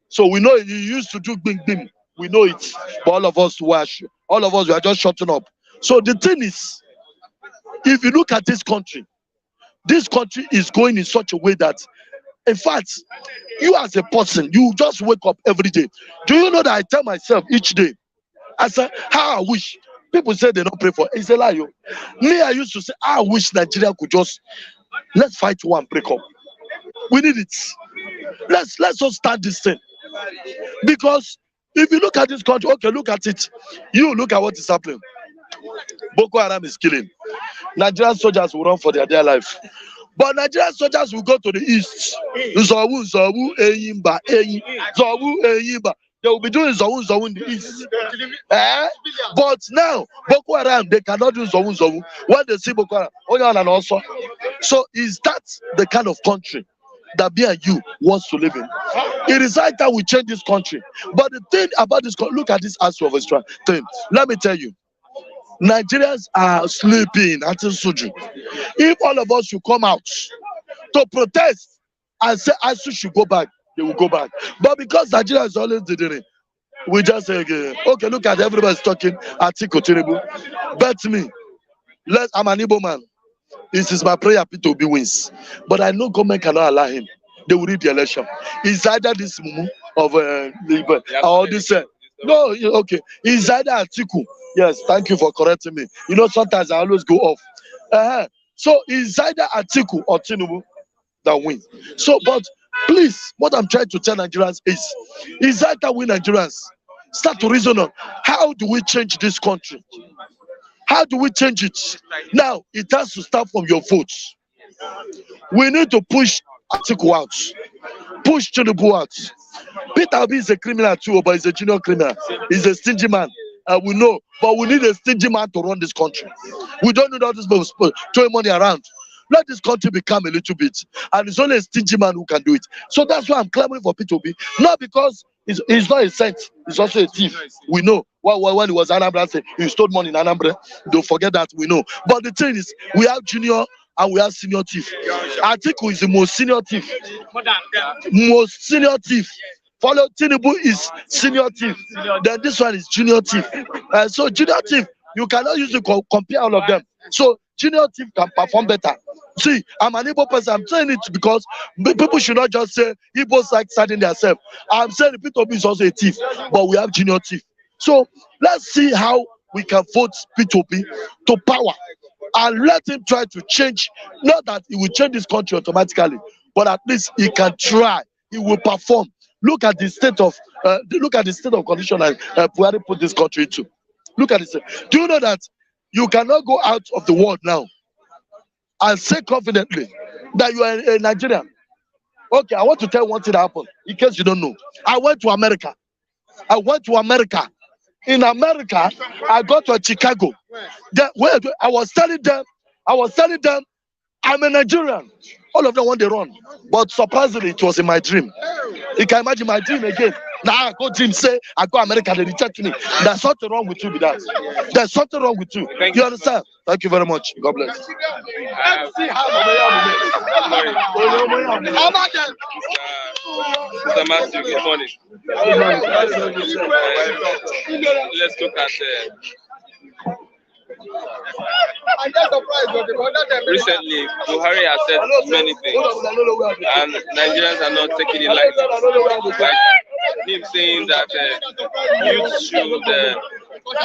So we know he used to do bing bing. We know it. But all of us we are just shutting up. So the thing is, if you look at this country is going in such a way that, in fact, you as a person, you just wake up every day. Do you know that I tell myself each day, I say, how I wish. People say they don't pray for. It's a lie. Me, I used to say, I wish Nigeria could let's fight one, break up. We need it. Let's just start this thing. Because if you look at this country, okay, look at it. You look at what is happening. Boko Haram is killing. Nigerian soldiers will run for their dear life. But Nigerian soldiers will go to the east. they will be doing Zowu in the east. But now, Boko Haram, they cannot do Zowu. When they see Boko Haram, and also. So is that the kind of country that me and you wants to live in? It is high time we change this country. But the thing about this, look at this Asu of Israel thing. Let me tell you, Nigerians are sleeping until Suju. If all of us should come out to protest and say Asu should go back, they will go back. But because Nigeria is always doing it, we just say, okay, look at everybody's talking. Atiku Tinubu. Bet me, I'm an Igbo man. This is my prayer P2B wins. But I know government cannot allow him. They will read the election. It's either this Mumu of or this. No, okay. It's either Atiku. Yes, thank you for correcting me. You know, sometimes I always go off. So it's either Atiku or Tinubu that win. So, but please, what I'm trying to tell Nigerians is either we Nigerians start to reason on how do we change this country? How do we change it? Now, it has to start from your votes. We need to push Atiku out, push Tinubu out. Peter Obi is a criminal too, but he's a junior criminal. He's a stingy man. We know, but we need a stingy man to run this country. We don't need all this throwing money around. Let this country become a little bit. And it's only a stingy man who can do it. So that's why I'm clamoring for P2B. Not because he's not a saint, he's also a thief. We know. When he was Anambra, he stole money in Anambra. Don't forget that, we know. But the thing is, we have junior and we have senior thief. Atiku is the most senior thief. Most senior thief. Follow Tinubu is senior thief. Then this one is junior thief. So junior thief, you cannot use to compare all of them. So junior thief can perform better. See, I'm an Igbo person. I'm saying it because people should not just say Igbos like starting themselves. I'm saying P2B is also a thief, but we have junior thief. So let's see how we can vote P2B to power and let him try to change. Not that he will change this country automatically, but at least he can try. He will perform. Look at the state of condition that Buhari put this country into. Look at this. Do you know that you cannot go out of the world now and say confidently that you are a Nigerian? Okay, I want to tell one thing that happened in case you don't know. I went to America. In America, I got to Chicago. I was telling them, I'm a Nigerian. All of them want to run. But surprisingly, it was in my dream. You can imagine my dream again. Now I go dream, say, I go America, they reject me. There's something wrong with you with that. There's something wrong with you. You understand? Thank you very much. God bless. Mr. Matthew, good morning. Let's look at recently, Buhari has said many things, and Nigerians are not taking it lightly. Like him saying that youth should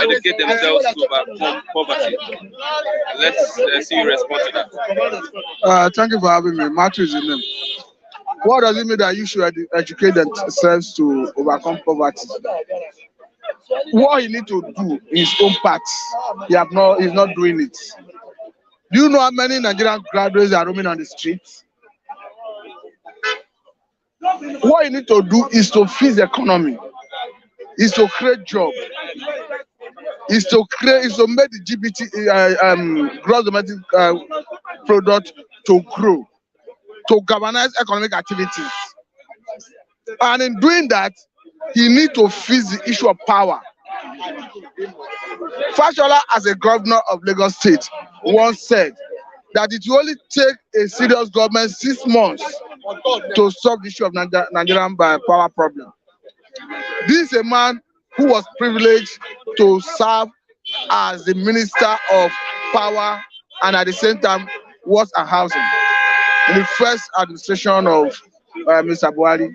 educate themselves to overcome poverty. Let's see you respond to that. Thank you for having me. Matthew is the name. What does it mean that you should educate themselves to overcome poverty? What he need to do in his own part, he's not doing it. Do you know how many Nigerian graduates are roaming on the streets? What you need to do is to fix the economy, is to create jobs, is to make the GDP, gross domestic product to grow, to galvanize economic activities. And in doing that, he needs to fix the issue of power. Fashola, as a governor of Lagos State, once said that it will only take a serious government 6 months to solve the issue of Nigerian power problem. This is a man who was privileged to serve as the Minister of Power and at the same time Works and Housing in the first administration of Mr. Buhari.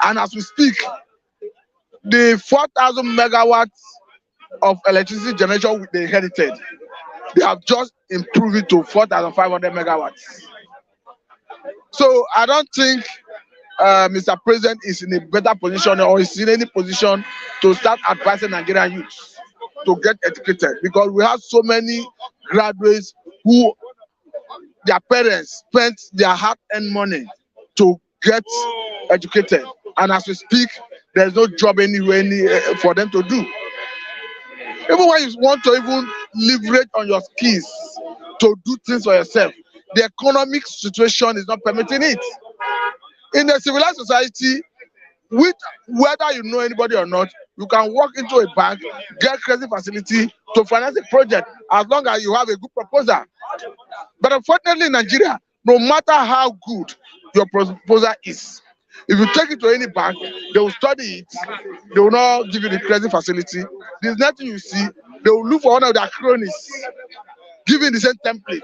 And as we speak, the 4,000 megawatts of electricity generation they inherited, they have just improved it to 4,500 megawatts. So I don't think Mr. President is in a better position or is in any position to start advising Nigerian youths to get educated, because we have so many graduates who their parents spent their hard-earned money to get educated. And as we speak, there's no job anywhere for them to do. Even when you want to even leverage on your skills to do things for yourself, the economic situation is not permitting it. In a civilized society, whether you know anybody or not, you can walk into a bank, get credit facility to finance a project as long as you have a good proposal. But unfortunately in Nigeria, no matter how good your proposal is, if you take it to any bank, they will study it, they will not give you the credit facility. There's nothing you see, they will look for one of their cronies, giving the same template,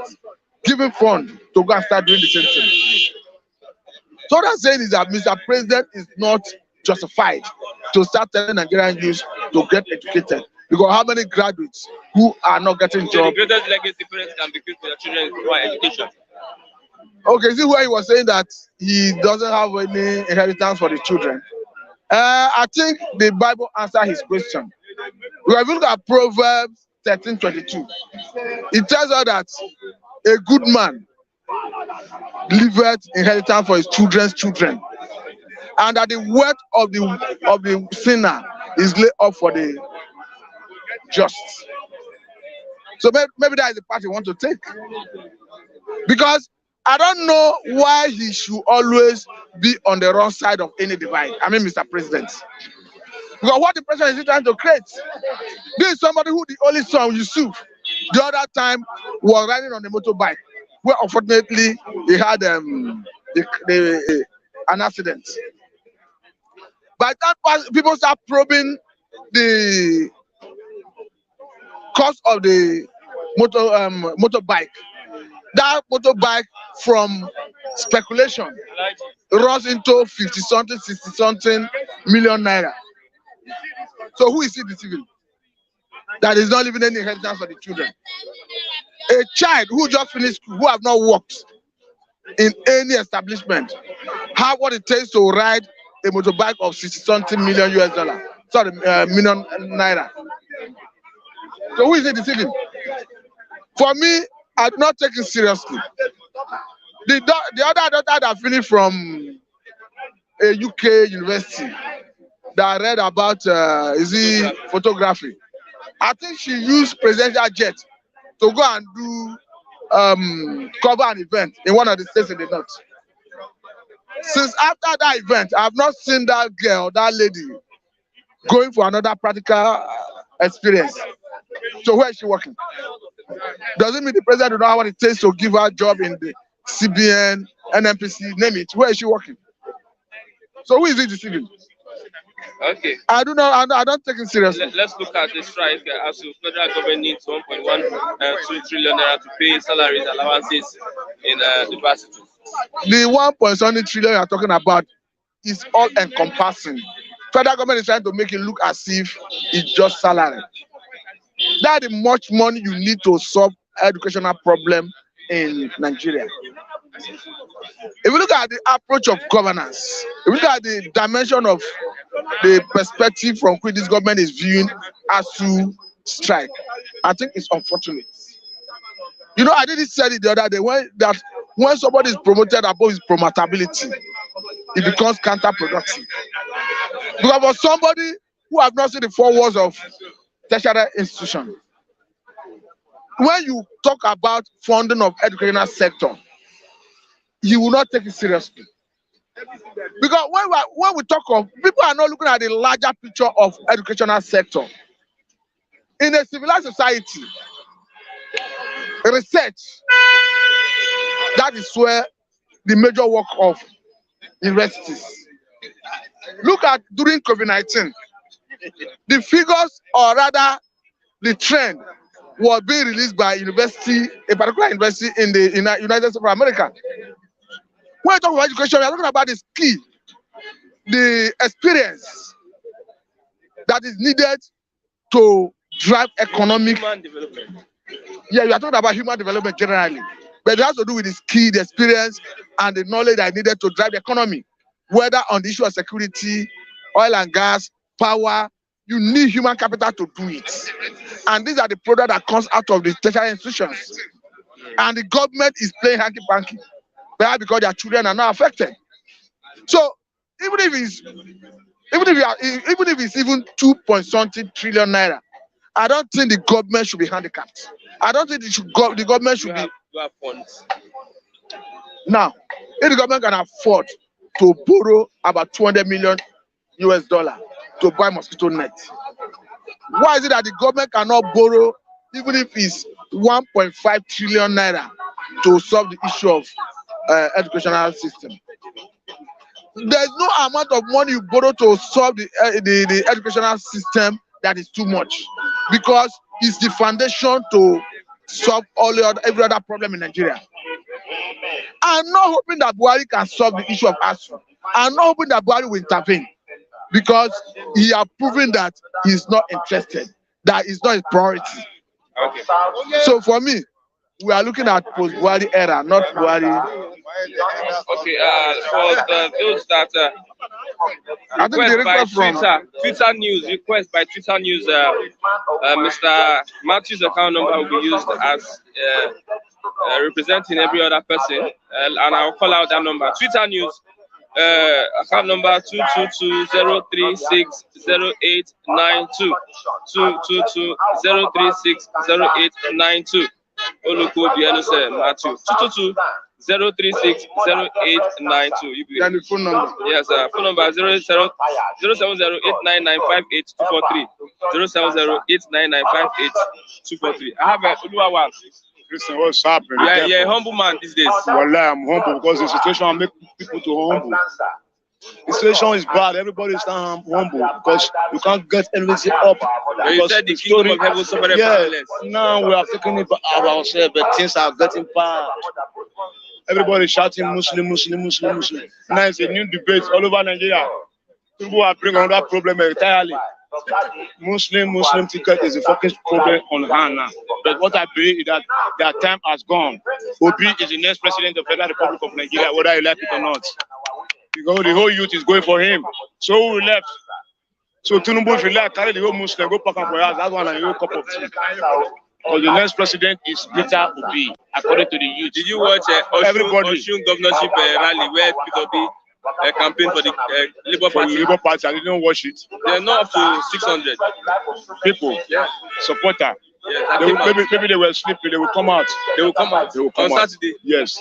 giving fund to go and start doing the same thing. So what I'm saying is that Mr. President is not justified to start telling Nigerian youth to get educated. Because how many graduates who are not getting jobs? The greatest legacy parents can bequeath to their children is provide education. Okay, see where he was saying that he doesn't have any inheritance for the children. I think the Bible answered his question. We have looked at Proverbs 13:22. It tells us that a good man leaveth inheritance for his children's children, and that the wealth of the sinner is laid up for the just. So maybe that is the part he wants to take. Because I don't know why he should always be on the wrong side of any divide. I mean, Mr. President. Because what the president is trying to create? This is somebody who the only son, Yusuf, the other time was riding on a motorbike, where unfortunately he had an accident. By that time, people start probing the cost of the motorbike. That motorbike from speculation runs into 50-something, 60-something million naira. So who is he deceiving? That is not leaving any inheritance for the children. A child who just finished school, who have not worked in any establishment, have what it takes to ride a motorbike of 60-something million US dollar. Sorry, million naira. So who is he deceiving? For me, I do not take it seriously. The other daughter that finished from a UK university that read about photography. I think she used presidential jet to go and do cover an event in one of the states in the north. Since after that event, I have not seen that girl, that lady, going for another practical experience. So where is she working? Does it mean the president does not have what it takes to give her a job in the CBN, NMPC, name it? Where is she working? So who is he deceiving? Okay. I don't take it seriously. Let's look at the strike. As the federal government needs 1.12 trillion naira to pay salaries, allowances in universities. The 1.7 trillion you are talking about is all encompassing. Federal government is trying to make it look as if it's just salary. That is much money you need to solve educational problem in Nigeria. If you look at the approach of governance, if you look at the dimension of the perspective from which this government is viewing as to strike, I think it's unfortunate. You know, I didn't say it the other day when somebody is promoted above his promotability, it becomes counterproductive. Because for somebody who have not seen the 4 walls of tertiary institution, when you talk about funding of educational sector, you will not take it seriously. Because when we talk of, people are not looking at the larger picture of educational sector. In a civilized society, research, that is where the major work of universities. Look at during COVID-19, the figures, or rather the trend, was being released by a particular university in the United States of America. When we talk about education, we are talking about the skill, the experience that is needed to drive economic development. Yeah, we are talking about human development generally, but it has to do with the skill, the experience, and the knowledge that is needed to drive the economy. Whether on the issue of security, oil and gas, power, you need human capital to do it. And these are the products that comes out of the tertiary institutions. And the government is playing hanky-panky, perhaps because their children are not affected. So even if it's even 2 point something trillion naira, I don't think the government should be handicapped. I don't think the government should be. You have funds. Now, if the government can afford to borrow about 200 million US dollar to buy mosquito nets, why is it that the government cannot borrow even if it's 1.5 trillion naira to solve the issue of educational system? There's no amount of money you borrow to solve the educational system that is too much, because it's the foundation to solve every other problem in Nigeria. I'm not hoping that Buhari can solve the issue of ASU. I'm not hoping that Buhari will intervene, because he has proven that he's not interested, that is not his priority. Okay. So for me, we are looking at post-Buhari era, not Buhari. Okay, for those that I think the request from Twitter news, request by Twitter news, Mr. Matthew's account number will be used as representing every other person, and I'll call out that number. Twitter news, account number 222-036-0892, 222-036-0892. Oluko Bianuse Matthew, 222-036-0892. And the phone number? Yes, phone number 070-89958243. 070-89958243. I have a Uluawa. Listen, what's happening? Yeah, humble man these days. Well, I'm humble because the situation makes people to humble. The situation is bad. Everybody is not humble because you can't get everything up. You said the kingdom of heaven suffered violence. Now we are taking it ourselves, but things are getting bad. Everybody shouting Muslim, Muslim, Muslim, Muslim. Now it's a new debate all over Nigeria. People are bringing another problem entirely. Muslim ticket is a fucking problem on hand now. But what I believe is that their time has gone. Obi is the next president of the Federal Republic of Nigeria, whether you like it or not. Because the whole youth is going for him. So we left. So Tinubu, if you like, carry the whole Muslim, go pack up for us. That's one and your cup of tea. But the next president is Peter Obi, according to the youth. Did you watch Osun governorship rally where Peter Obi campaigned for the Labour Party? Labour Party, I didn't watch it. They're not up to 600 people, supporter. Yeah, maybe they were sleeping. They will come out. They will come out. On Saturday. Yes.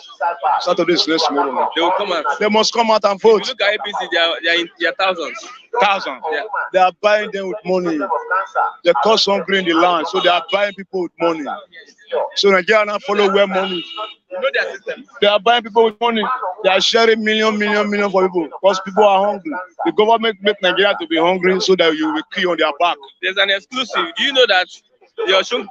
Saturday is next tomorrow. They will come out. They must come out and vote. If you look at APC, they are in their thousands. Thousands. Yeah. They are buying them with money. They cause hungry in the land, so they are buying people with money. So Nigeria now follow where money. You know their system. They are buying people with money. They are sharing million for people because people are hungry. The government make Nigeria to be hungry so that you will key on their back. There's an exclusive. Do you know that the Osun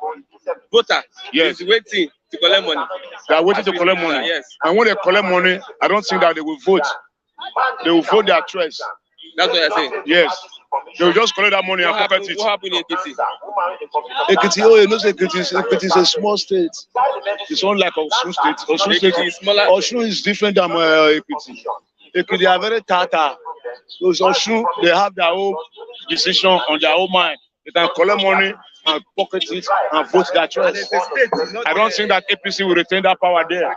voter is waiting to collect money? They are waiting to collect money. Yes. And when they collect money, I don't think that they will vote. They will vote their choice. That's what you're saying? Yes. They will just collect that money and pocket it. What happened in Ekiti? Ekiti, you know, Ekiti is a small state. It's not like Osun state. Osun state is smaller. Osun is different than Ekiti. Ekiti are very tata. So Osun, they have their own decision on their own mind. They can collect money and pocket it and vote their choice. I don't think that APC will retain that power there.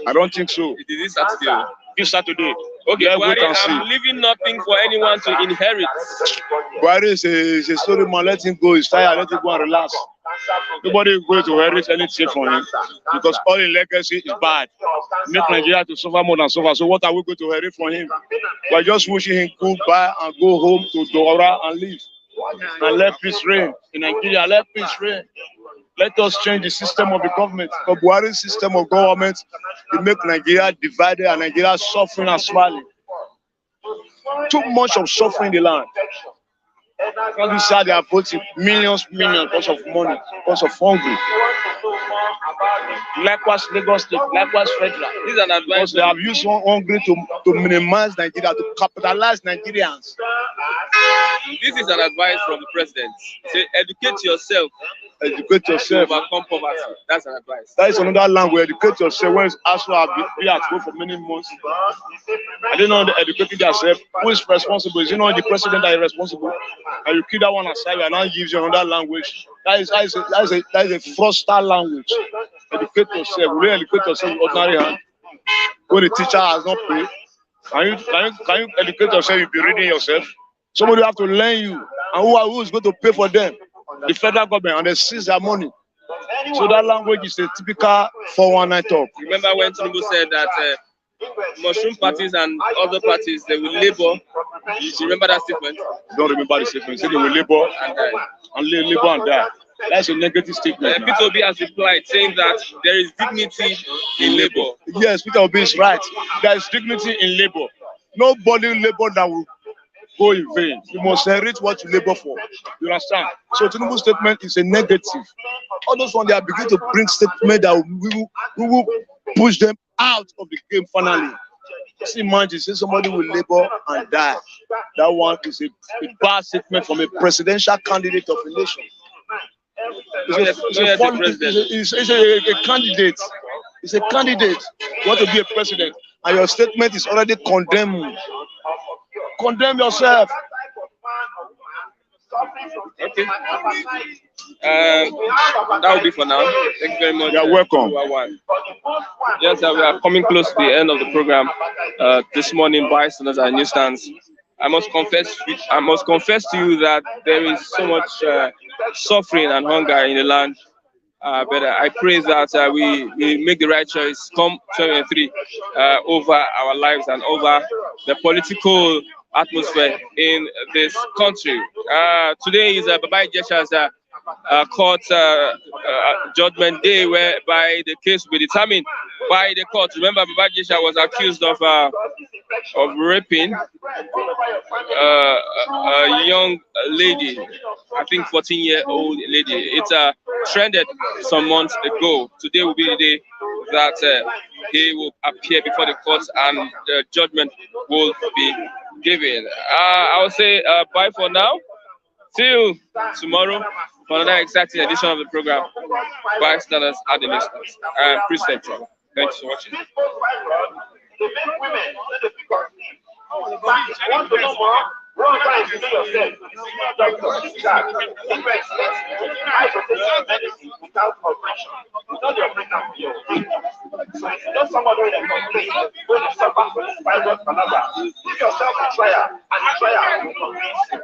I don't think so. It is Saturday. This Saturday. Okay, yeah, Buhari, I'm leaving nothing for anyone to inherit. Buhari is a story man. Let him go. He's tired. Let him go and relax. Nobody is going to inherit anything from him because all his legacy is bad. Make Nigeria to suffer more than suffer. So what are we going to inherit from him? We're just wishing him goodbye and go home to Dora and leave. And let peace reign in Nigeria. Let peace reign. Let us change the system of the government. The Buhari system of government will make Nigeria divided and Nigeria suffering and swallowing. Too much of suffering in the land. Because we said they are voting millions because of money, because of hungry. Likewise, Lagos State, likewise, Federal. This is an advice. Because they have used hungry to minimize Nigeria, to capitalize Nigerians. This is an advice from the president. Say, educate yourself. Educate yourself. To overcome poverty. That's an advice. That is another language. Educate yourself. When it's also have been at home for many months. I don't know educating yourself. Who is responsible? Is it not the president that is responsible? And you keep that one aside and now gives you another language. That is a fraudster language. Educate yourself. Really educate yourself with ordinary hand. When the teacher has not paid, Can you educate yourself? You'll be reading yourself. Somebody have to learn you. And who is going to pay for them? The federal government, and they seize their money. So that language is a typical 419 talk. Remember when Tinubu said that mushroom parties and other parties, they will labor. You remember that statement? I don't remember the statement. He said they will labor and die. That's a negative statement. Peter Obi has replied saying that there is dignity in labor. Yes, Peter Obi is right. There is dignity in labor. Nobody labor that will go in vain. You must inherit what you labor for. You understand? So Tinubu's statement is a negative. All those ones, they are beginning to bring statements that will push them out of the game finally. Just imagine, say somebody will labor and die. That one is a bad statement from a presidential candidate of a nation. It's a candidate. It's a candidate. You want to be a president, and your statement is already condemned. Condemn yourself. Okay. That will be for now. Thank you very much. You're welcome. Yes, we are coming close to the end of the program. This morning, bystanders and newsstands. I must confess to you that there is so much suffering and hunger in the land. But I pray that we make the right choice come 2023 over our lives and over the political atmosphere in this country. Today is Baba Ijesha's court judgment day, whereby the case will be determined by the court. Remember, Baba Ijesha was accused of raping a young lady, I think 14-year-old lady. It trended some months ago. Today will be the day that he will appear before the court and the judgment will be given. I will say bye for now. Till tomorrow for another exciting edition of the program. Bystanders at the newsstands. Thanks for watching. Want to know more? Run trying to do yourself. Without operation. Without the operation for you. So if you know somebody with a complaint, when you suffer from this virus, give yourself a trial, and a trial will convince you.